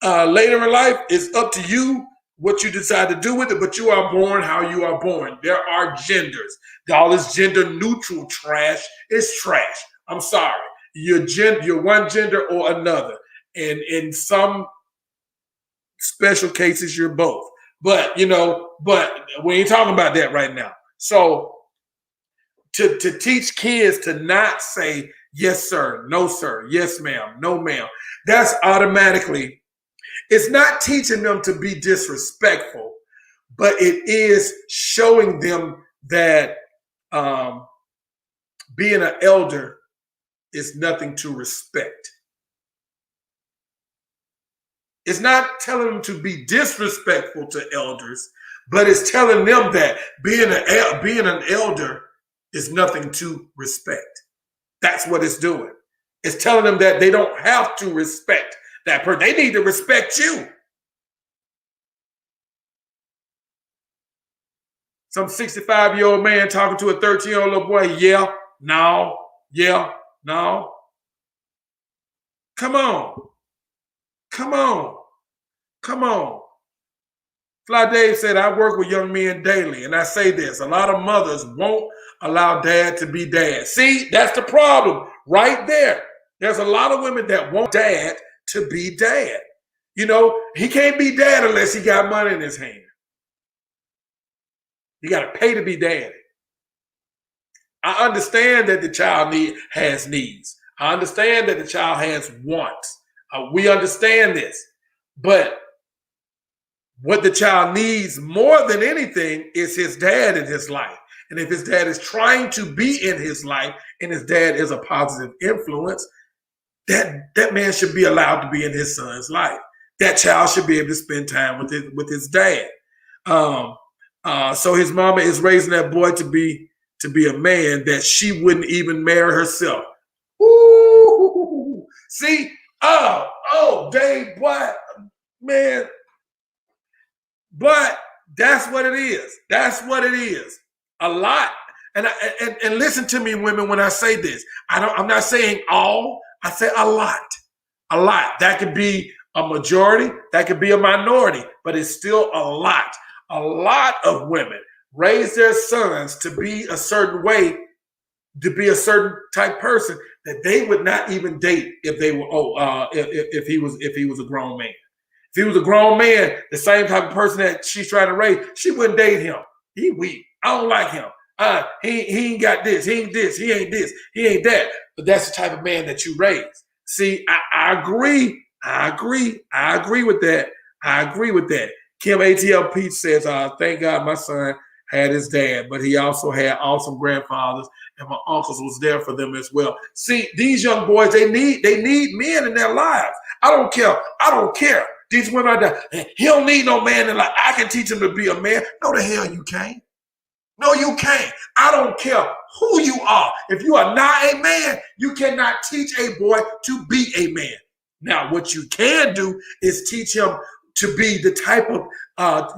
later in life is up to you, what you decide to do with it, but you are born how you are born. There are genders. All this gender neutral trash is trash. I'm sorry. You're one gender or another. And in some special cases, you're both. But we ain't talking about that right now. So to teach kids to not say yes, sir, no, sir, yes, ma'am, no, ma'am, that's automatically, it's not teaching them to be disrespectful, but it is showing them that being an elder is nothing to respect. It's not telling them to be disrespectful to elders, but it's telling them that being an elder is nothing to respect. That's what it's doing. It's telling them that they don't have to respect that person. They need to respect you. Some 65-year-old man talking to a 13-year-old little boy. Yeah, no. Come on. Fly Dave said, I work with young men daily, and I say this, a lot of mothers won't allow dad to be dad. See, that's the problem right there. There's a lot of women that want dad to be dad. He can't be dad unless he got money in his hand. You got to pay to be daddy. I understand that the child has needs. I understand that the child has wants. We understand this. But what the child needs more than anything is his dad in his life. And if his dad is trying to be in his life and his dad is a positive influence, that man should be allowed to be in his son's life. That child should be able to spend time with his dad. So his mama is raising that boy to be a man that she wouldn't even marry herself. Ooh, see, Dave, what, man? But that's what it is. A lot. And listen to me, women, when I say this. I'm not saying all. I say a lot. A lot. That could be a majority. That could be a minority. But it's still a lot. A lot of women raise their sons to be a certain way, to be a certain type person that they would not even date if they were if he was a grown man. If he was a grown man, the same type of person that she's trying to raise, she wouldn't date him. He weak. I don't like him. He ain't got this. He ain't this. He ain't this. He ain't that. But that's the type of man that you raise. See, I agree. I agree with that. Kim ATL Peach says, thank God my son had his dad, but he also had awesome grandfathers, and my uncles was there for them as well. See, these young boys, they need men in their lives. I don't care. These women are there. He don't need no man in life. I can teach him to be a man. No, the hell you can't. No, you can't. I don't care who you are. If you are not a man, you cannot teach a boy to be a man. Now, what you can do is teach him to be the type of,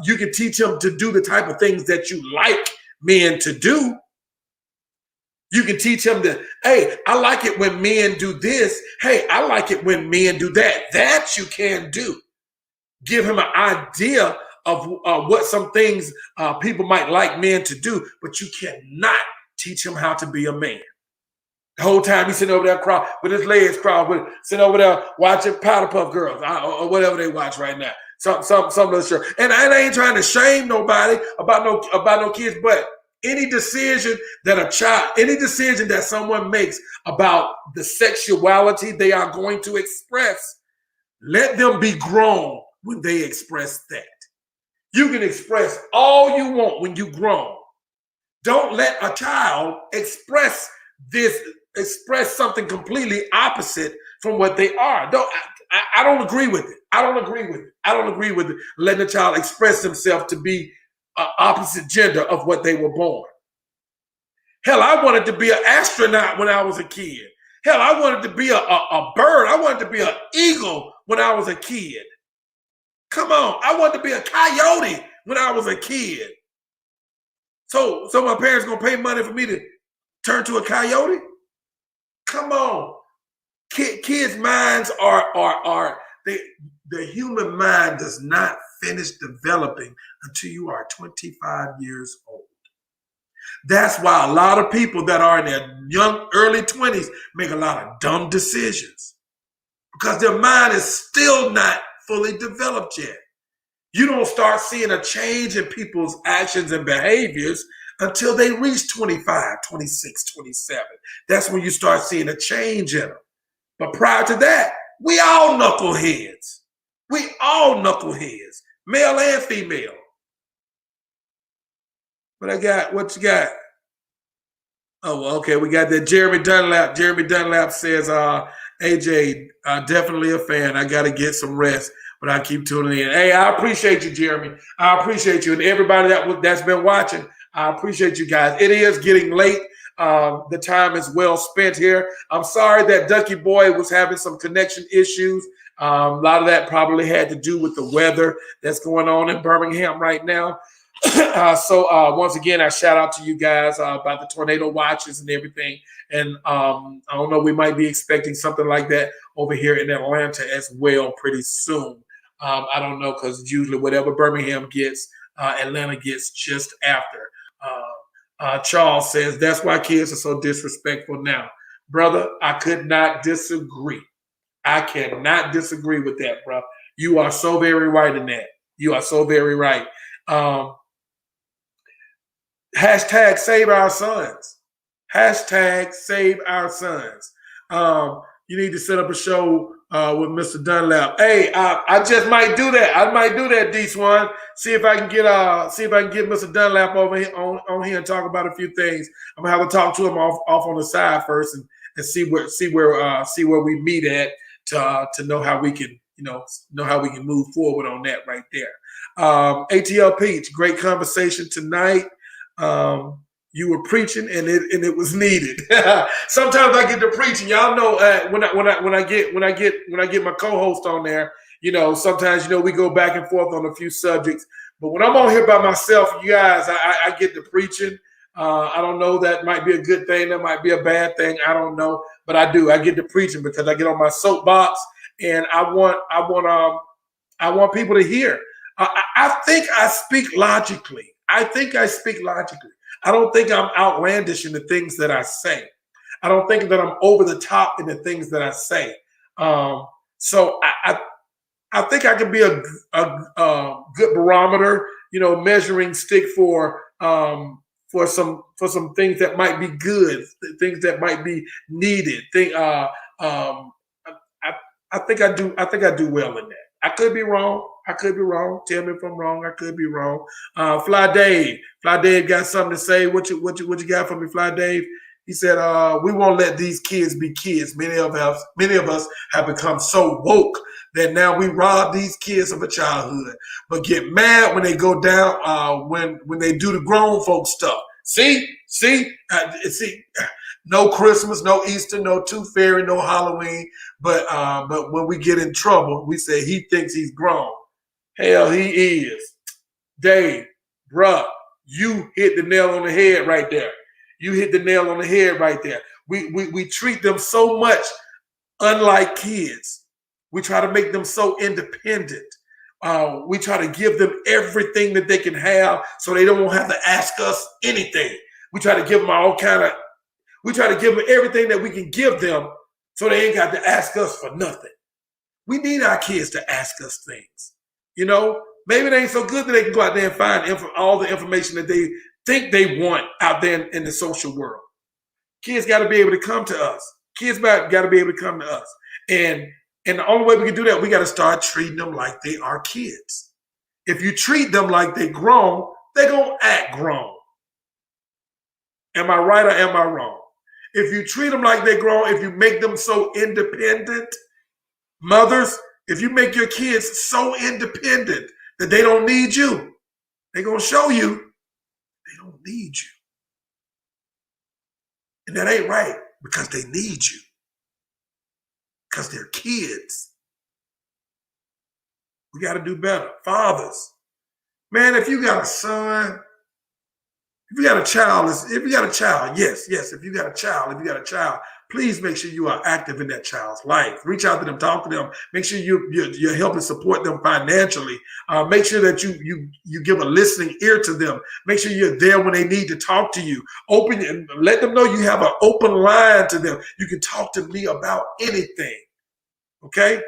you can teach him to do the type of things that you like men to do. You can teach him that, hey, I like it when men do this. Hey, I like it when men do that. That you can do. Give him an idea of what some things people might like men to do, but you cannot teach him how to be a man. The whole time he's sitting over there with his legs crossed, sitting over there watching Powder Puff Girls or whatever they watch right now. Some of the show. And I ain't trying to shame nobody about no kids, but any decision that someone makes about the sexuality they are going to express, let them be grown when they express that. You can express all you want when you're grown. Don't let a child express something completely opposite from what they are. I don't agree with it. I don't agree with it. Letting a child express himself to be opposite gender of what they were born. Hell, I wanted to be an astronaut when I was a kid. Hell, I wanted to be a bird. I wanted to be an eagle when I was a kid. Come on, I wanted to be a coyote when I was a kid. So my parents gonna pay money for me to turn to a coyote? Come on. Kids' minds the human mind does not finish developing until you are 25 years old. That's why a lot of people that are in their young, early 20s make a lot of dumb decisions because their mind is still not fully developed yet. You don't start seeing a change in people's actions and behaviors until they reach 25, 26, 27. That's when you start seeing a change in them. But prior to that, we all knuckleheads. Male and female. What you got? Oh, okay, we got that Jeremy Dunlap. Jeremy Dunlap says, AJ, definitely a fan. I got to get some rest, but I keep tuning in. Hey, I appreciate you, Jeremy. I appreciate you. And everybody that's been watching, I appreciate you guys. It is getting late. The time is well spent here. I'm sorry that Duckie Boy was having some connection issues. A lot of that probably had to do with the weather that's going on in Birmingham right now. So once again, I shout out to you guys about the tornado watches and everything. And I don't know, we might be expecting something like that over here in Atlanta as well pretty soon. I don't know, because usually whatever Birmingham gets, Atlanta gets just after. Charles says, that's why kids are so disrespectful now. Brother, I could not disagree. I cannot disagree with that, bro. You are so very right in that. You are so very right. Hashtag save our sons. Hashtag save our sons. You need to set up a show with Mr. Dunlap. Hey, I just might do that. I might do that, D-Swan. See if I can get Mr. Dunlap over here on here and talk about a few things. I'm gonna have to talk to him off on the side first and see where we meet at to know how we can move forward on that right there. ATL Peach, great conversation tonight. You were preaching and it was needed. Sometimes I get to preaching. Y'all know when I get my co-host on there, sometimes we go back and forth on a few subjects. But when I'm on here by myself, you guys, I get to preaching. I don't know, that might be a good thing, that might be a bad thing. I don't know, but I do. I get to preaching because I get on my soapbox and I want people to hear. I think I speak logically. I don't think I'm outlandish in the things that I say. I don't think that I'm over the top in the things that I say. So I think I can be a good barometer, measuring stick for some things that might be good, things that might be needed. I think I do well in that. I could be wrong. I could be wrong. Tell me if I'm wrong. I could be wrong. Fly Dave got something to say. What you got for me, Fly Dave? He said, we won't let these kids be kids. Many of us have become so woke that now we rob these kids of a childhood, but get mad when they go down, when they do the grown folk stuff. See, no Christmas, no Easter, no Tooth Fairy, no Halloween, but when we get in trouble, we say he thinks he's grown. Hell, he is. Dave, bruh, you hit the nail on the head right there. You hit the nail on the head right there. We treat them so much unlike kids. We try to make them so independent. We try to give them everything that they can have so they don't have to ask us anything. We try to give them we try to give them everything that we can give them so they ain't got to ask us for nothing. We need our kids to ask us things. You know, maybe it ain't so good that they can go out there and find all the information that they think they want out there in the social world. Kids got to be able to come to us. Kids got to be able to come to us. And the only way we can do that, we got to start treating them like they are kids. If you treat them like they grown, they're going to act grown. Am I right or am I wrong? If you treat them like they grown, if you make them so independent, mothers, if you make your kids so independent that they don't need you, they're going to show you they don't need you. And that ain't right because they need you. Because they're kids. We got to do better. Fathers, man, if you got a son, if you got a child, yes, if you got a child, please make sure you are active in that child's life. Reach out to them, talk to them. Make sure you're helping support them financially. Make sure that you give a listening ear to them. Make sure you're there when they need to talk to you. Let them know you have an open line to them. You can talk to me about anything. Okay?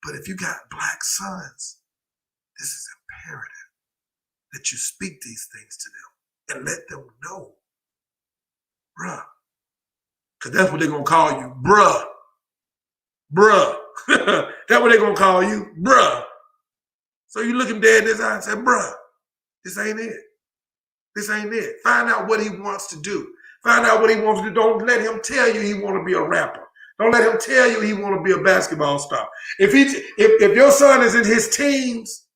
But if you got black sons, this is imperative that you speak these things to them and let them know, bruh. Because that's what they're going to call you, bruh. Bruh. That's what they're going to call you, bruh. So you look him dead in his eye and say, bruh, this ain't it. This ain't it. Find out what he wants to do. Find out what he wants to do. Don't let him tell you he want to be a rapper. Don't let him tell you he want to be a basketball star. If your son is in his teens,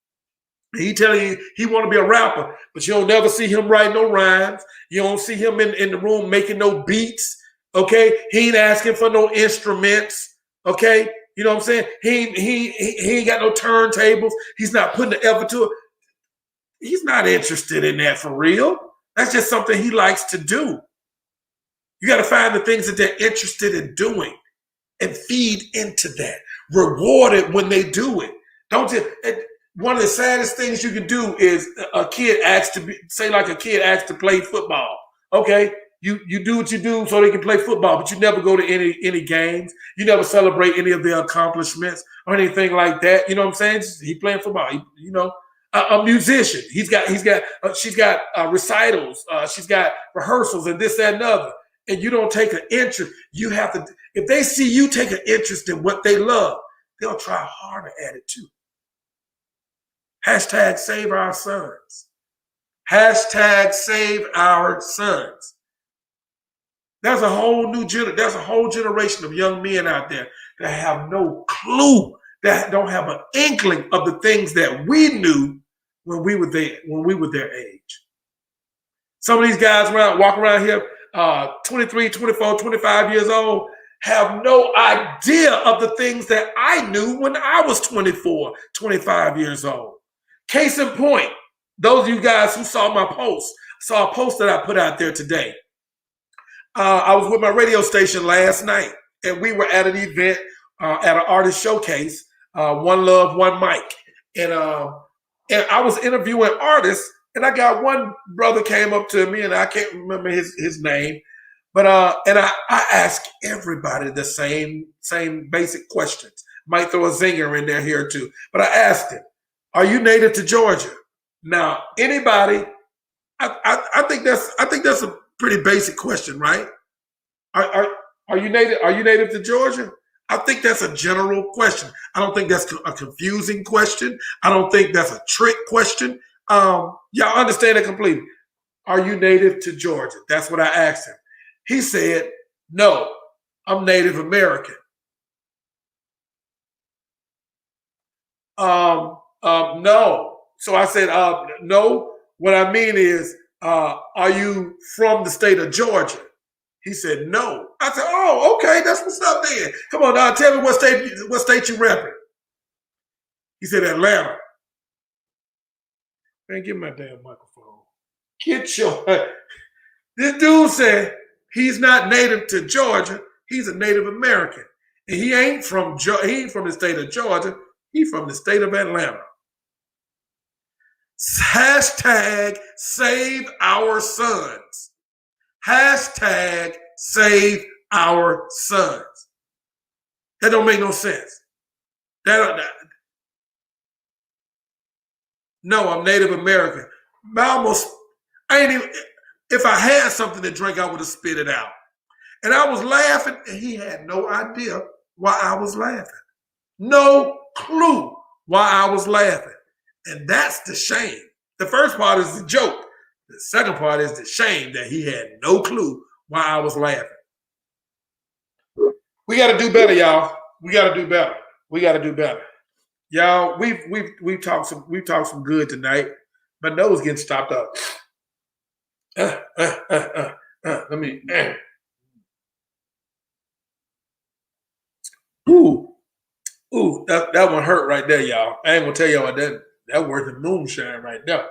he telling you he want to be a rapper, but you don't never see him write no rhymes. You don't see him in the room making no beats. Okay, he ain't asking for no instruments. Okay, you know what I'm saying? He ain't got no turntables. He's not putting the effort to it. He's not interested in that for real. That's just something he likes to do. You got to find the things that they're interested in doing and feed into that. Reward it when they do it. Don't just. One of the saddest things you can do is a kid asks to play football. Okay, you do what you do so they can play football, but you never go to any games. You never celebrate any of their accomplishments or anything like that. You know what I'm saying? He playing football. A musician. She's got recitals. She's got rehearsals and this, that, and other. And you don't take an interest. You have to. If they see you take an interest in what they love, they'll try harder at it too. Hashtag save our sons. Hashtag save our sons. There's a whole generation of young men out there that have no clue, that don't have an inkling of the things that we knew when we were their age. Some of these guys walk around here, 23, 24, 25 years old, have no idea of the things that I knew when I was 24, 25 years old. Case in point, those of you guys who saw my post, saw a post that I put out there today. I was with my radio station last night, and we were at an event at an artist showcase, One Love, One Mic. And I was interviewing artists, and I got one brother came up to me, and I can't remember his name, but and I asked everybody the same basic questions. Might throw a zinger in there here too, but I asked him, "Are you native to Georgia?" Now, anybody, I think that's a pretty basic question, right? Are you native to Georgia? I think that's a general question. I don't think that's a confusing question. I don't think that's a trick question. Y'all understand it completely. Are you native to Georgia? That's what I asked him. He said, no, I'm Native American. No. So I said, no. What I mean is, are you from the state of Georgia? He said, no. I said, oh, okay, that's what's up then. Come on, now tell me what state you repping. He said, Atlanta. Man, give me my damn microphone. Get your... This dude said he's not native to Georgia. He's a Native American. And he ain't from the state of Georgia. He's from the state of Atlanta. Hashtag save our sons. Hashtag save our sons. That don't make no sense. No, I'm Native American. If I had something to drink, I would have spit it out. And I was laughing, and he had no idea why I was laughing. No clue why I was laughing. And that's the shame. The first part is the joke. The second part is the shame that he had no clue why I was laughing. We got to do better, y'all. We got to do better. We got to do better. Y'all, we've talked some good tonight. My nose getting stopped up. Let me. Ooh, that one hurt right there, y'all. I ain't gonna tell y'all that worth the moonshine right there.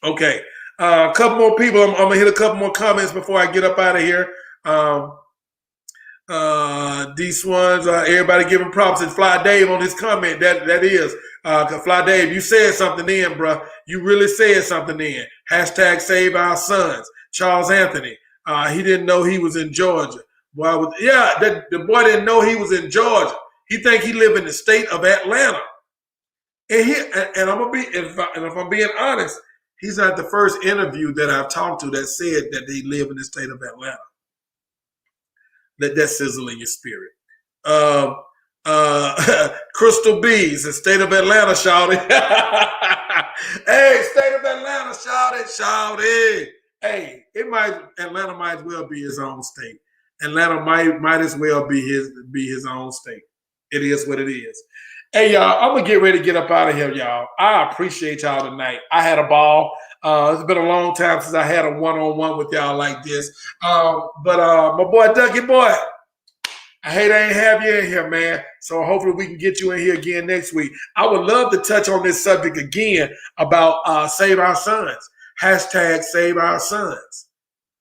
Okay, a couple more people. I'm gonna hit a couple more comments before I get up out of here. These ones, everybody giving props to Fly Dave on his comment. That is, cause Fly Dave, you said something in, bro. You really said something in. Hashtag save our sons. Charles Anthony, he didn't know he was in Georgia. Boy, the boy didn't know he was in Georgia. He think he live in the state of Atlanta. And if I'm being honest, he's not the first interview that I've talked to that said that they live in the state of Atlanta. Let that sizzle in your spirit. Crystal B's, the state of Atlanta, shouted. Hey, state of Atlanta, shouted. Hey, Atlanta might as well be his own state. Atlanta might as well be his own state. It is what it is. Hey, y'all, I'm gonna get ready to get up out of here, y'all. I appreciate y'all tonight. I had a ball. It's been a long time since I had a one-on-one with y'all like this. But my boy Duckie boy, I hate I ain't have you in here, man. So hopefully we can get you in here again next week. I would love to touch on this subject again about save our sons. Hashtag save our sons.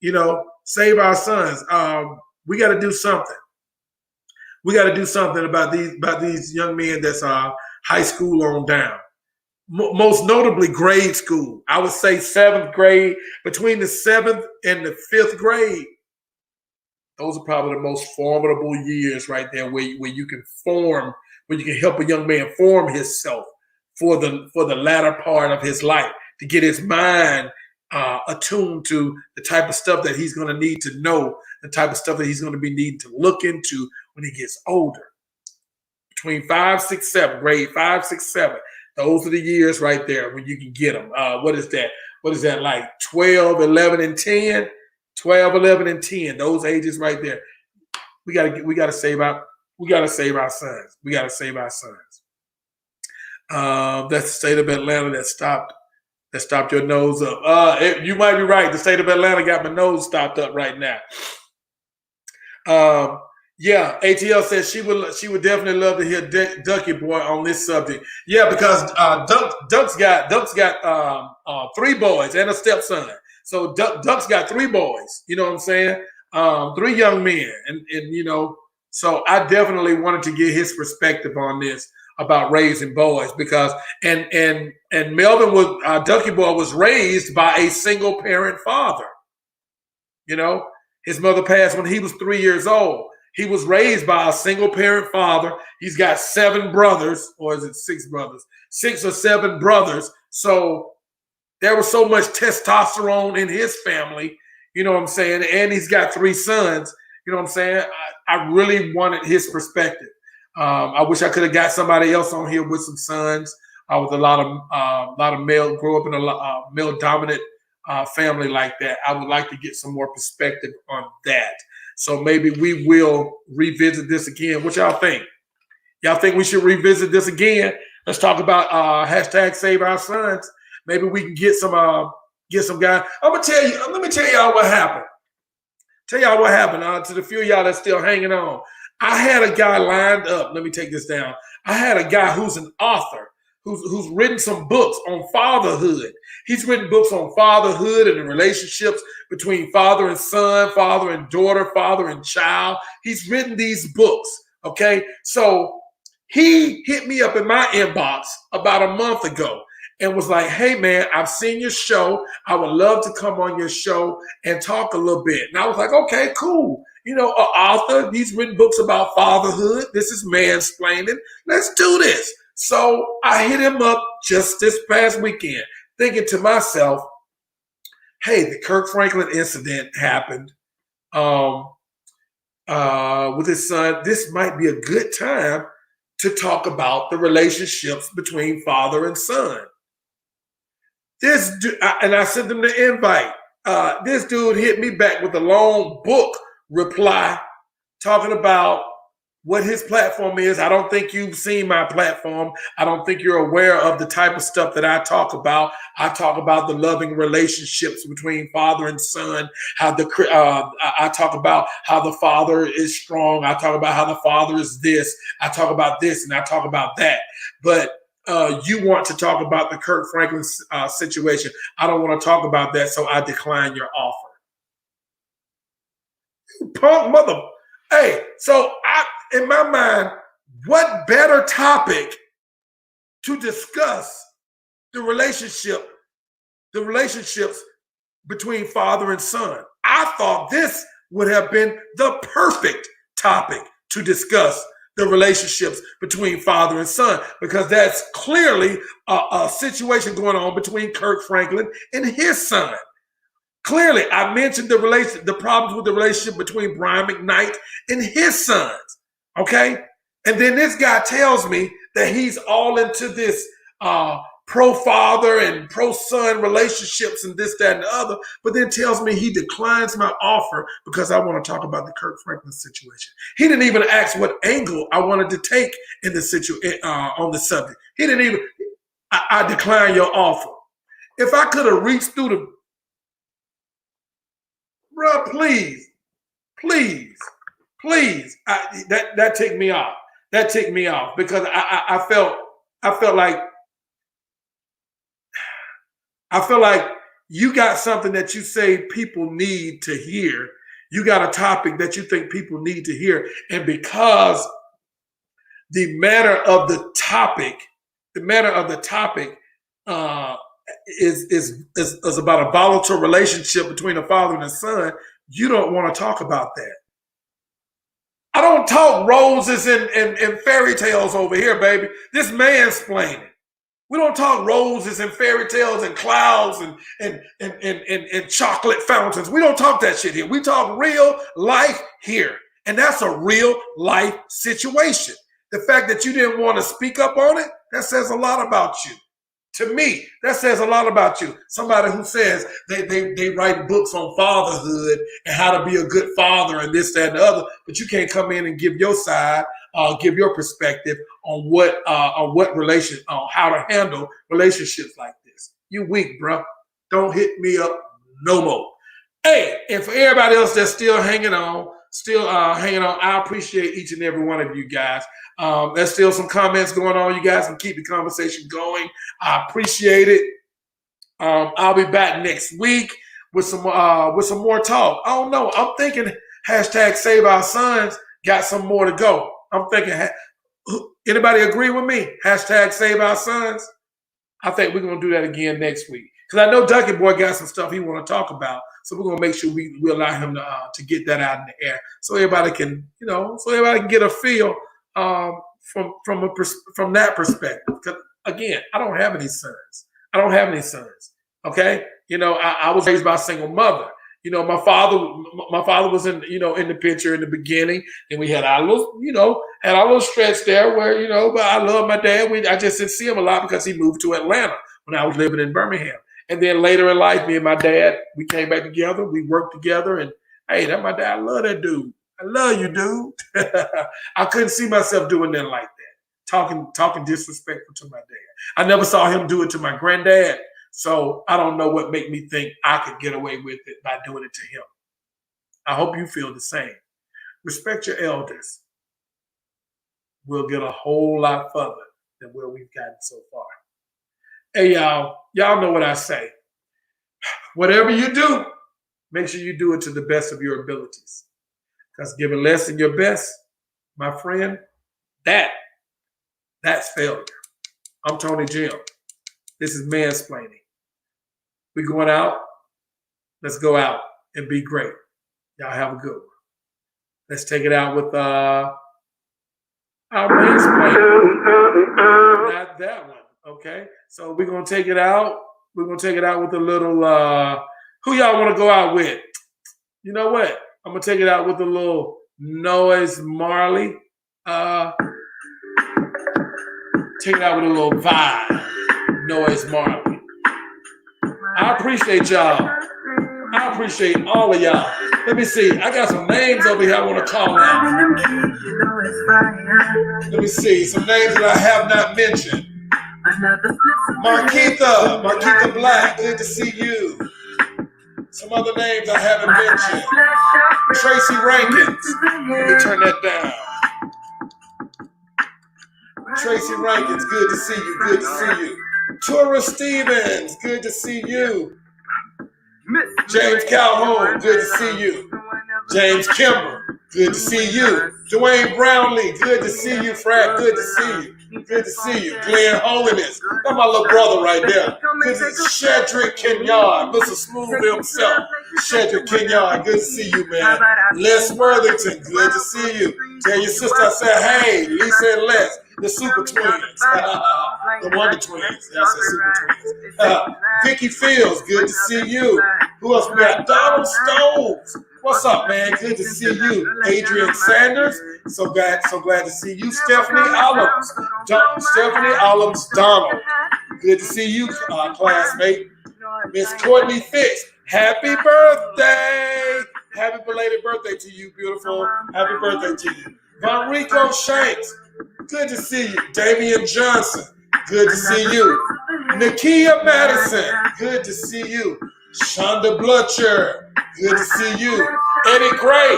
You know, save our sons. We got to do something. We got to do something about these young men that's high school on down. Most notably grade school. I would say 7th grade, between the 7th and the 5th grade. Those are probably the most formidable years right there where you can help a young man form himself for the latter part of his life, to get his mind attuned to the type of stuff that he's going to need to know, the type of stuff that he's going to be needing to look into when he gets older. Between 5, 6, 7, grade 5, 6, 7. Those are the years right there when you can get them. What is that? What is that like? 12, 11, and 10? 12, 11, and 10. Those ages right there. We gotta save our sons. We gotta save our sons. That's the state of Atlanta that stopped your nose up. You might be right. The state of Atlanta got my nose stopped up right now. Yeah, ATL says she would definitely love to hear Duckie boy on this subject. Yeah, because Duck's got 3 boys and a stepson. So Duck's got 3 boys. You know what I'm saying? 3 young men, and you know. So I definitely wanted to get his perspective on this about raising boys, because and Melvin was Duckie boy was raised by a single parent father. You know, his mother passed when he was 3 years old. He was raised by a single parent father. He's got 7 brothers, or is it 6 brothers? 6 or 7 brothers. So there was so much testosterone in his family, you know what I'm saying? And he's got 3 sons. You know what I'm saying? I really wanted his perspective. I wish I could have got somebody else on here with some sons. With a lot of male, grew up in a male dominant family like that. I would like to get some more perspective on that. So maybe we will revisit this again. What y'all think? Y'all think we should revisit this again? Let's talk about hashtag Save Our Sons. Maybe we can get some guys. I'm gonna tell you. Let me tell y'all what happened. Tell y'all what happened. To the few of y'all that's still hanging on, I had a guy lined up. Let me take this down. I had a guy who's an author. Who's written some books on fatherhood. He's written books on fatherhood and the relationships between father and son, father and daughter, father and child. He's written these books, okay? So he hit me up in my inbox about a month ago and was like, hey, man, I've seen your show. I would love to come on your show and talk a little bit. And I was like, okay, cool. You know, an author, he's written books about fatherhood. This is mansplaining. Let's do this. So I hit him up just this past weekend, thinking to myself, hey, the Kirk Franklin incident happened with his son. This might be a good time to talk about the relationships between father and son. And I sent him the invite. This dude hit me back with a long book reply talking about what his platform is. I don't think you've seen my platform. I don't think you're aware of the type of stuff that I talk about. I talk about the loving relationships between father and son. I talk about how the father is strong. I talk about how the father is this. I talk about this and I talk about that. But you want to talk about the Kirk Franklin situation. I don't want to talk about that, so I decline your offer. You punk mother. Hey, so in my mind, what better topic to discuss the relationships between father and son? I thought this would have been the perfect topic to discuss the relationships between father and son, because that's clearly a situation going on between Kirk Franklin and his son. Clearly, I mentioned the problems with the relationship between Brian McKnight and his sons. Okay, and then this guy tells me that he's all into this pro-father and pro-son relationships and this, that, and the other, but then tells me he declines my offer because I want to talk about the Kirk Franklin situation. He didn't even ask what angle I wanted to take in the on the subject. He didn't even. I decline your offer. If I could have reached through the, bro, please. That ticked me off. That ticked me off because I felt like you got something that you say people need to hear. You got a topic that you think people need to hear, and because the matter of the topic is about a volatile relationship between a father and a son, you don't want to talk about that. I don't talk roses and fairy tales over here, baby. This mansplaining. We don't talk roses and fairy tales and clouds and chocolate fountains. We don't talk that shit here. We talk real life here. And that's a real life situation. The fact that you didn't want to speak up on it, that says a lot about you. To me, that says a lot about you. Somebody who says they write books on fatherhood and how to be a good father and this, that, and the other, but you can't come in and give your side, give your perspective on how to handle relationships like this. You weak, bro. Don't hit me up no more. Hey, and for everybody else that's still hanging on, I appreciate each and every one of you guys. There's still some comments going on. You guys can keep the conversation going. I appreciate it. I'll be back next week with some more talk. I don't know. I'm thinking hashtag Save Our Sons got some more to go. I'm thinking, anybody agree with me? Hashtag Save Our Sons. I think we're gonna do that again next week because I know Duckie Boy got some stuff he want to talk about. So we're gonna make sure we allow him to get that out in the air, so everybody can get a feel from that perspective. Because again, I don't have any sons. Okay, I was raised by a single mother. You know, my father was in the picture in the beginning, and we had our little stretch there where, but I love my dad. I just didn't see him a lot because he moved to Atlanta when I was living in Birmingham. And then later in life, me and my dad, we came back together, we worked together, and hey, that's my dad. I love that dude. I love you, dude. I couldn't see myself doing that like that, talking disrespectful to my dad. I never saw him do it to my granddad. So I don't know what made me think I could get away with it by doing it to him. I hope you feel the same. Respect your elders. We'll get a whole lot further than where we've gotten so far. Hey, y'all know what I say. Whatever you do, make sure you do it to the best of your abilities. Because giving less than your best, my friend, that's failure. I'm Tonyjem. This is Mansplaining. We going out. Let's go out and be great. Y'all have a good one. Let's take it out with our Mansplaining. Not that one. Okay. So we're gonna take it out. We're gonna take it out with a little who y'all want to go out with? You know what? I'm gonna take it out with a little Noise Marley. Take it out with a little vibe. Noise Marley. I appreciate y'all. I appreciate all of y'all. Let me see. I got some names over here I want to call out. Let me see. Some names that I have not mentioned. Marquita Black, good to see you. Some other names I haven't mentioned. Tracy Rankins. Let me turn that down. Tracy Rankins, good to see you. Good to see you. Tura Stevens, good to see you. James Calhoun, good to see you. James Kimber, good to see you. Dwayne Brownlee, good to see you. Frank, good to see you. Good to see you. Glenn Holiness, that's my little brother right there. Good to see Shedrick Kenyon, Mr. Smooth himself. Shedrick Kenyon, good to see you, man. Les Worthington, good to see you. Tell your sister I said, hey, Lisa and Les, the Super Twins. The Wonder Twins. That's the Super Twins. Vicky Fields, good to see you. Who else we got? Donald Stones. What's up, man? Good to see you. Adrian Sanders. So glad to see you. Stephanie Allums. Donald. Good to see you, classmate. Miss Courtney Fitz. Happy birthday. Happy belated birthday to you, beautiful. Happy birthday to you. Von Rico Shanks. Good to see you. Damian Johnson. Good to see you. Nakia Madison. Good to see you. Shonda Blutcher. Good to see you. Eddie Gray.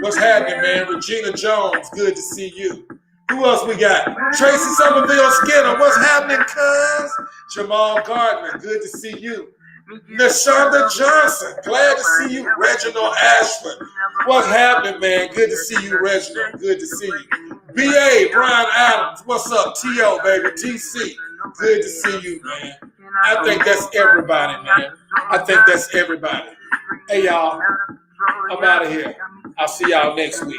What's happening, man? Regina Jones. Good to see you. Who else we got? Tracy Somerville Skinner. What's happening, cuz? Jamal Gardner. Good to see you. Nashonda Johnson. Glad to see you. Reginald Ashford. What's happening, man? Good to see you, Reginald. Good to see you. B.A. Brian Adams. What's up? T.O., baby. T.C. Good to see you, man. I think that's everybody, man. I think that's everybody. Hey, y'all. I'm out of here. I'll see y'all next week.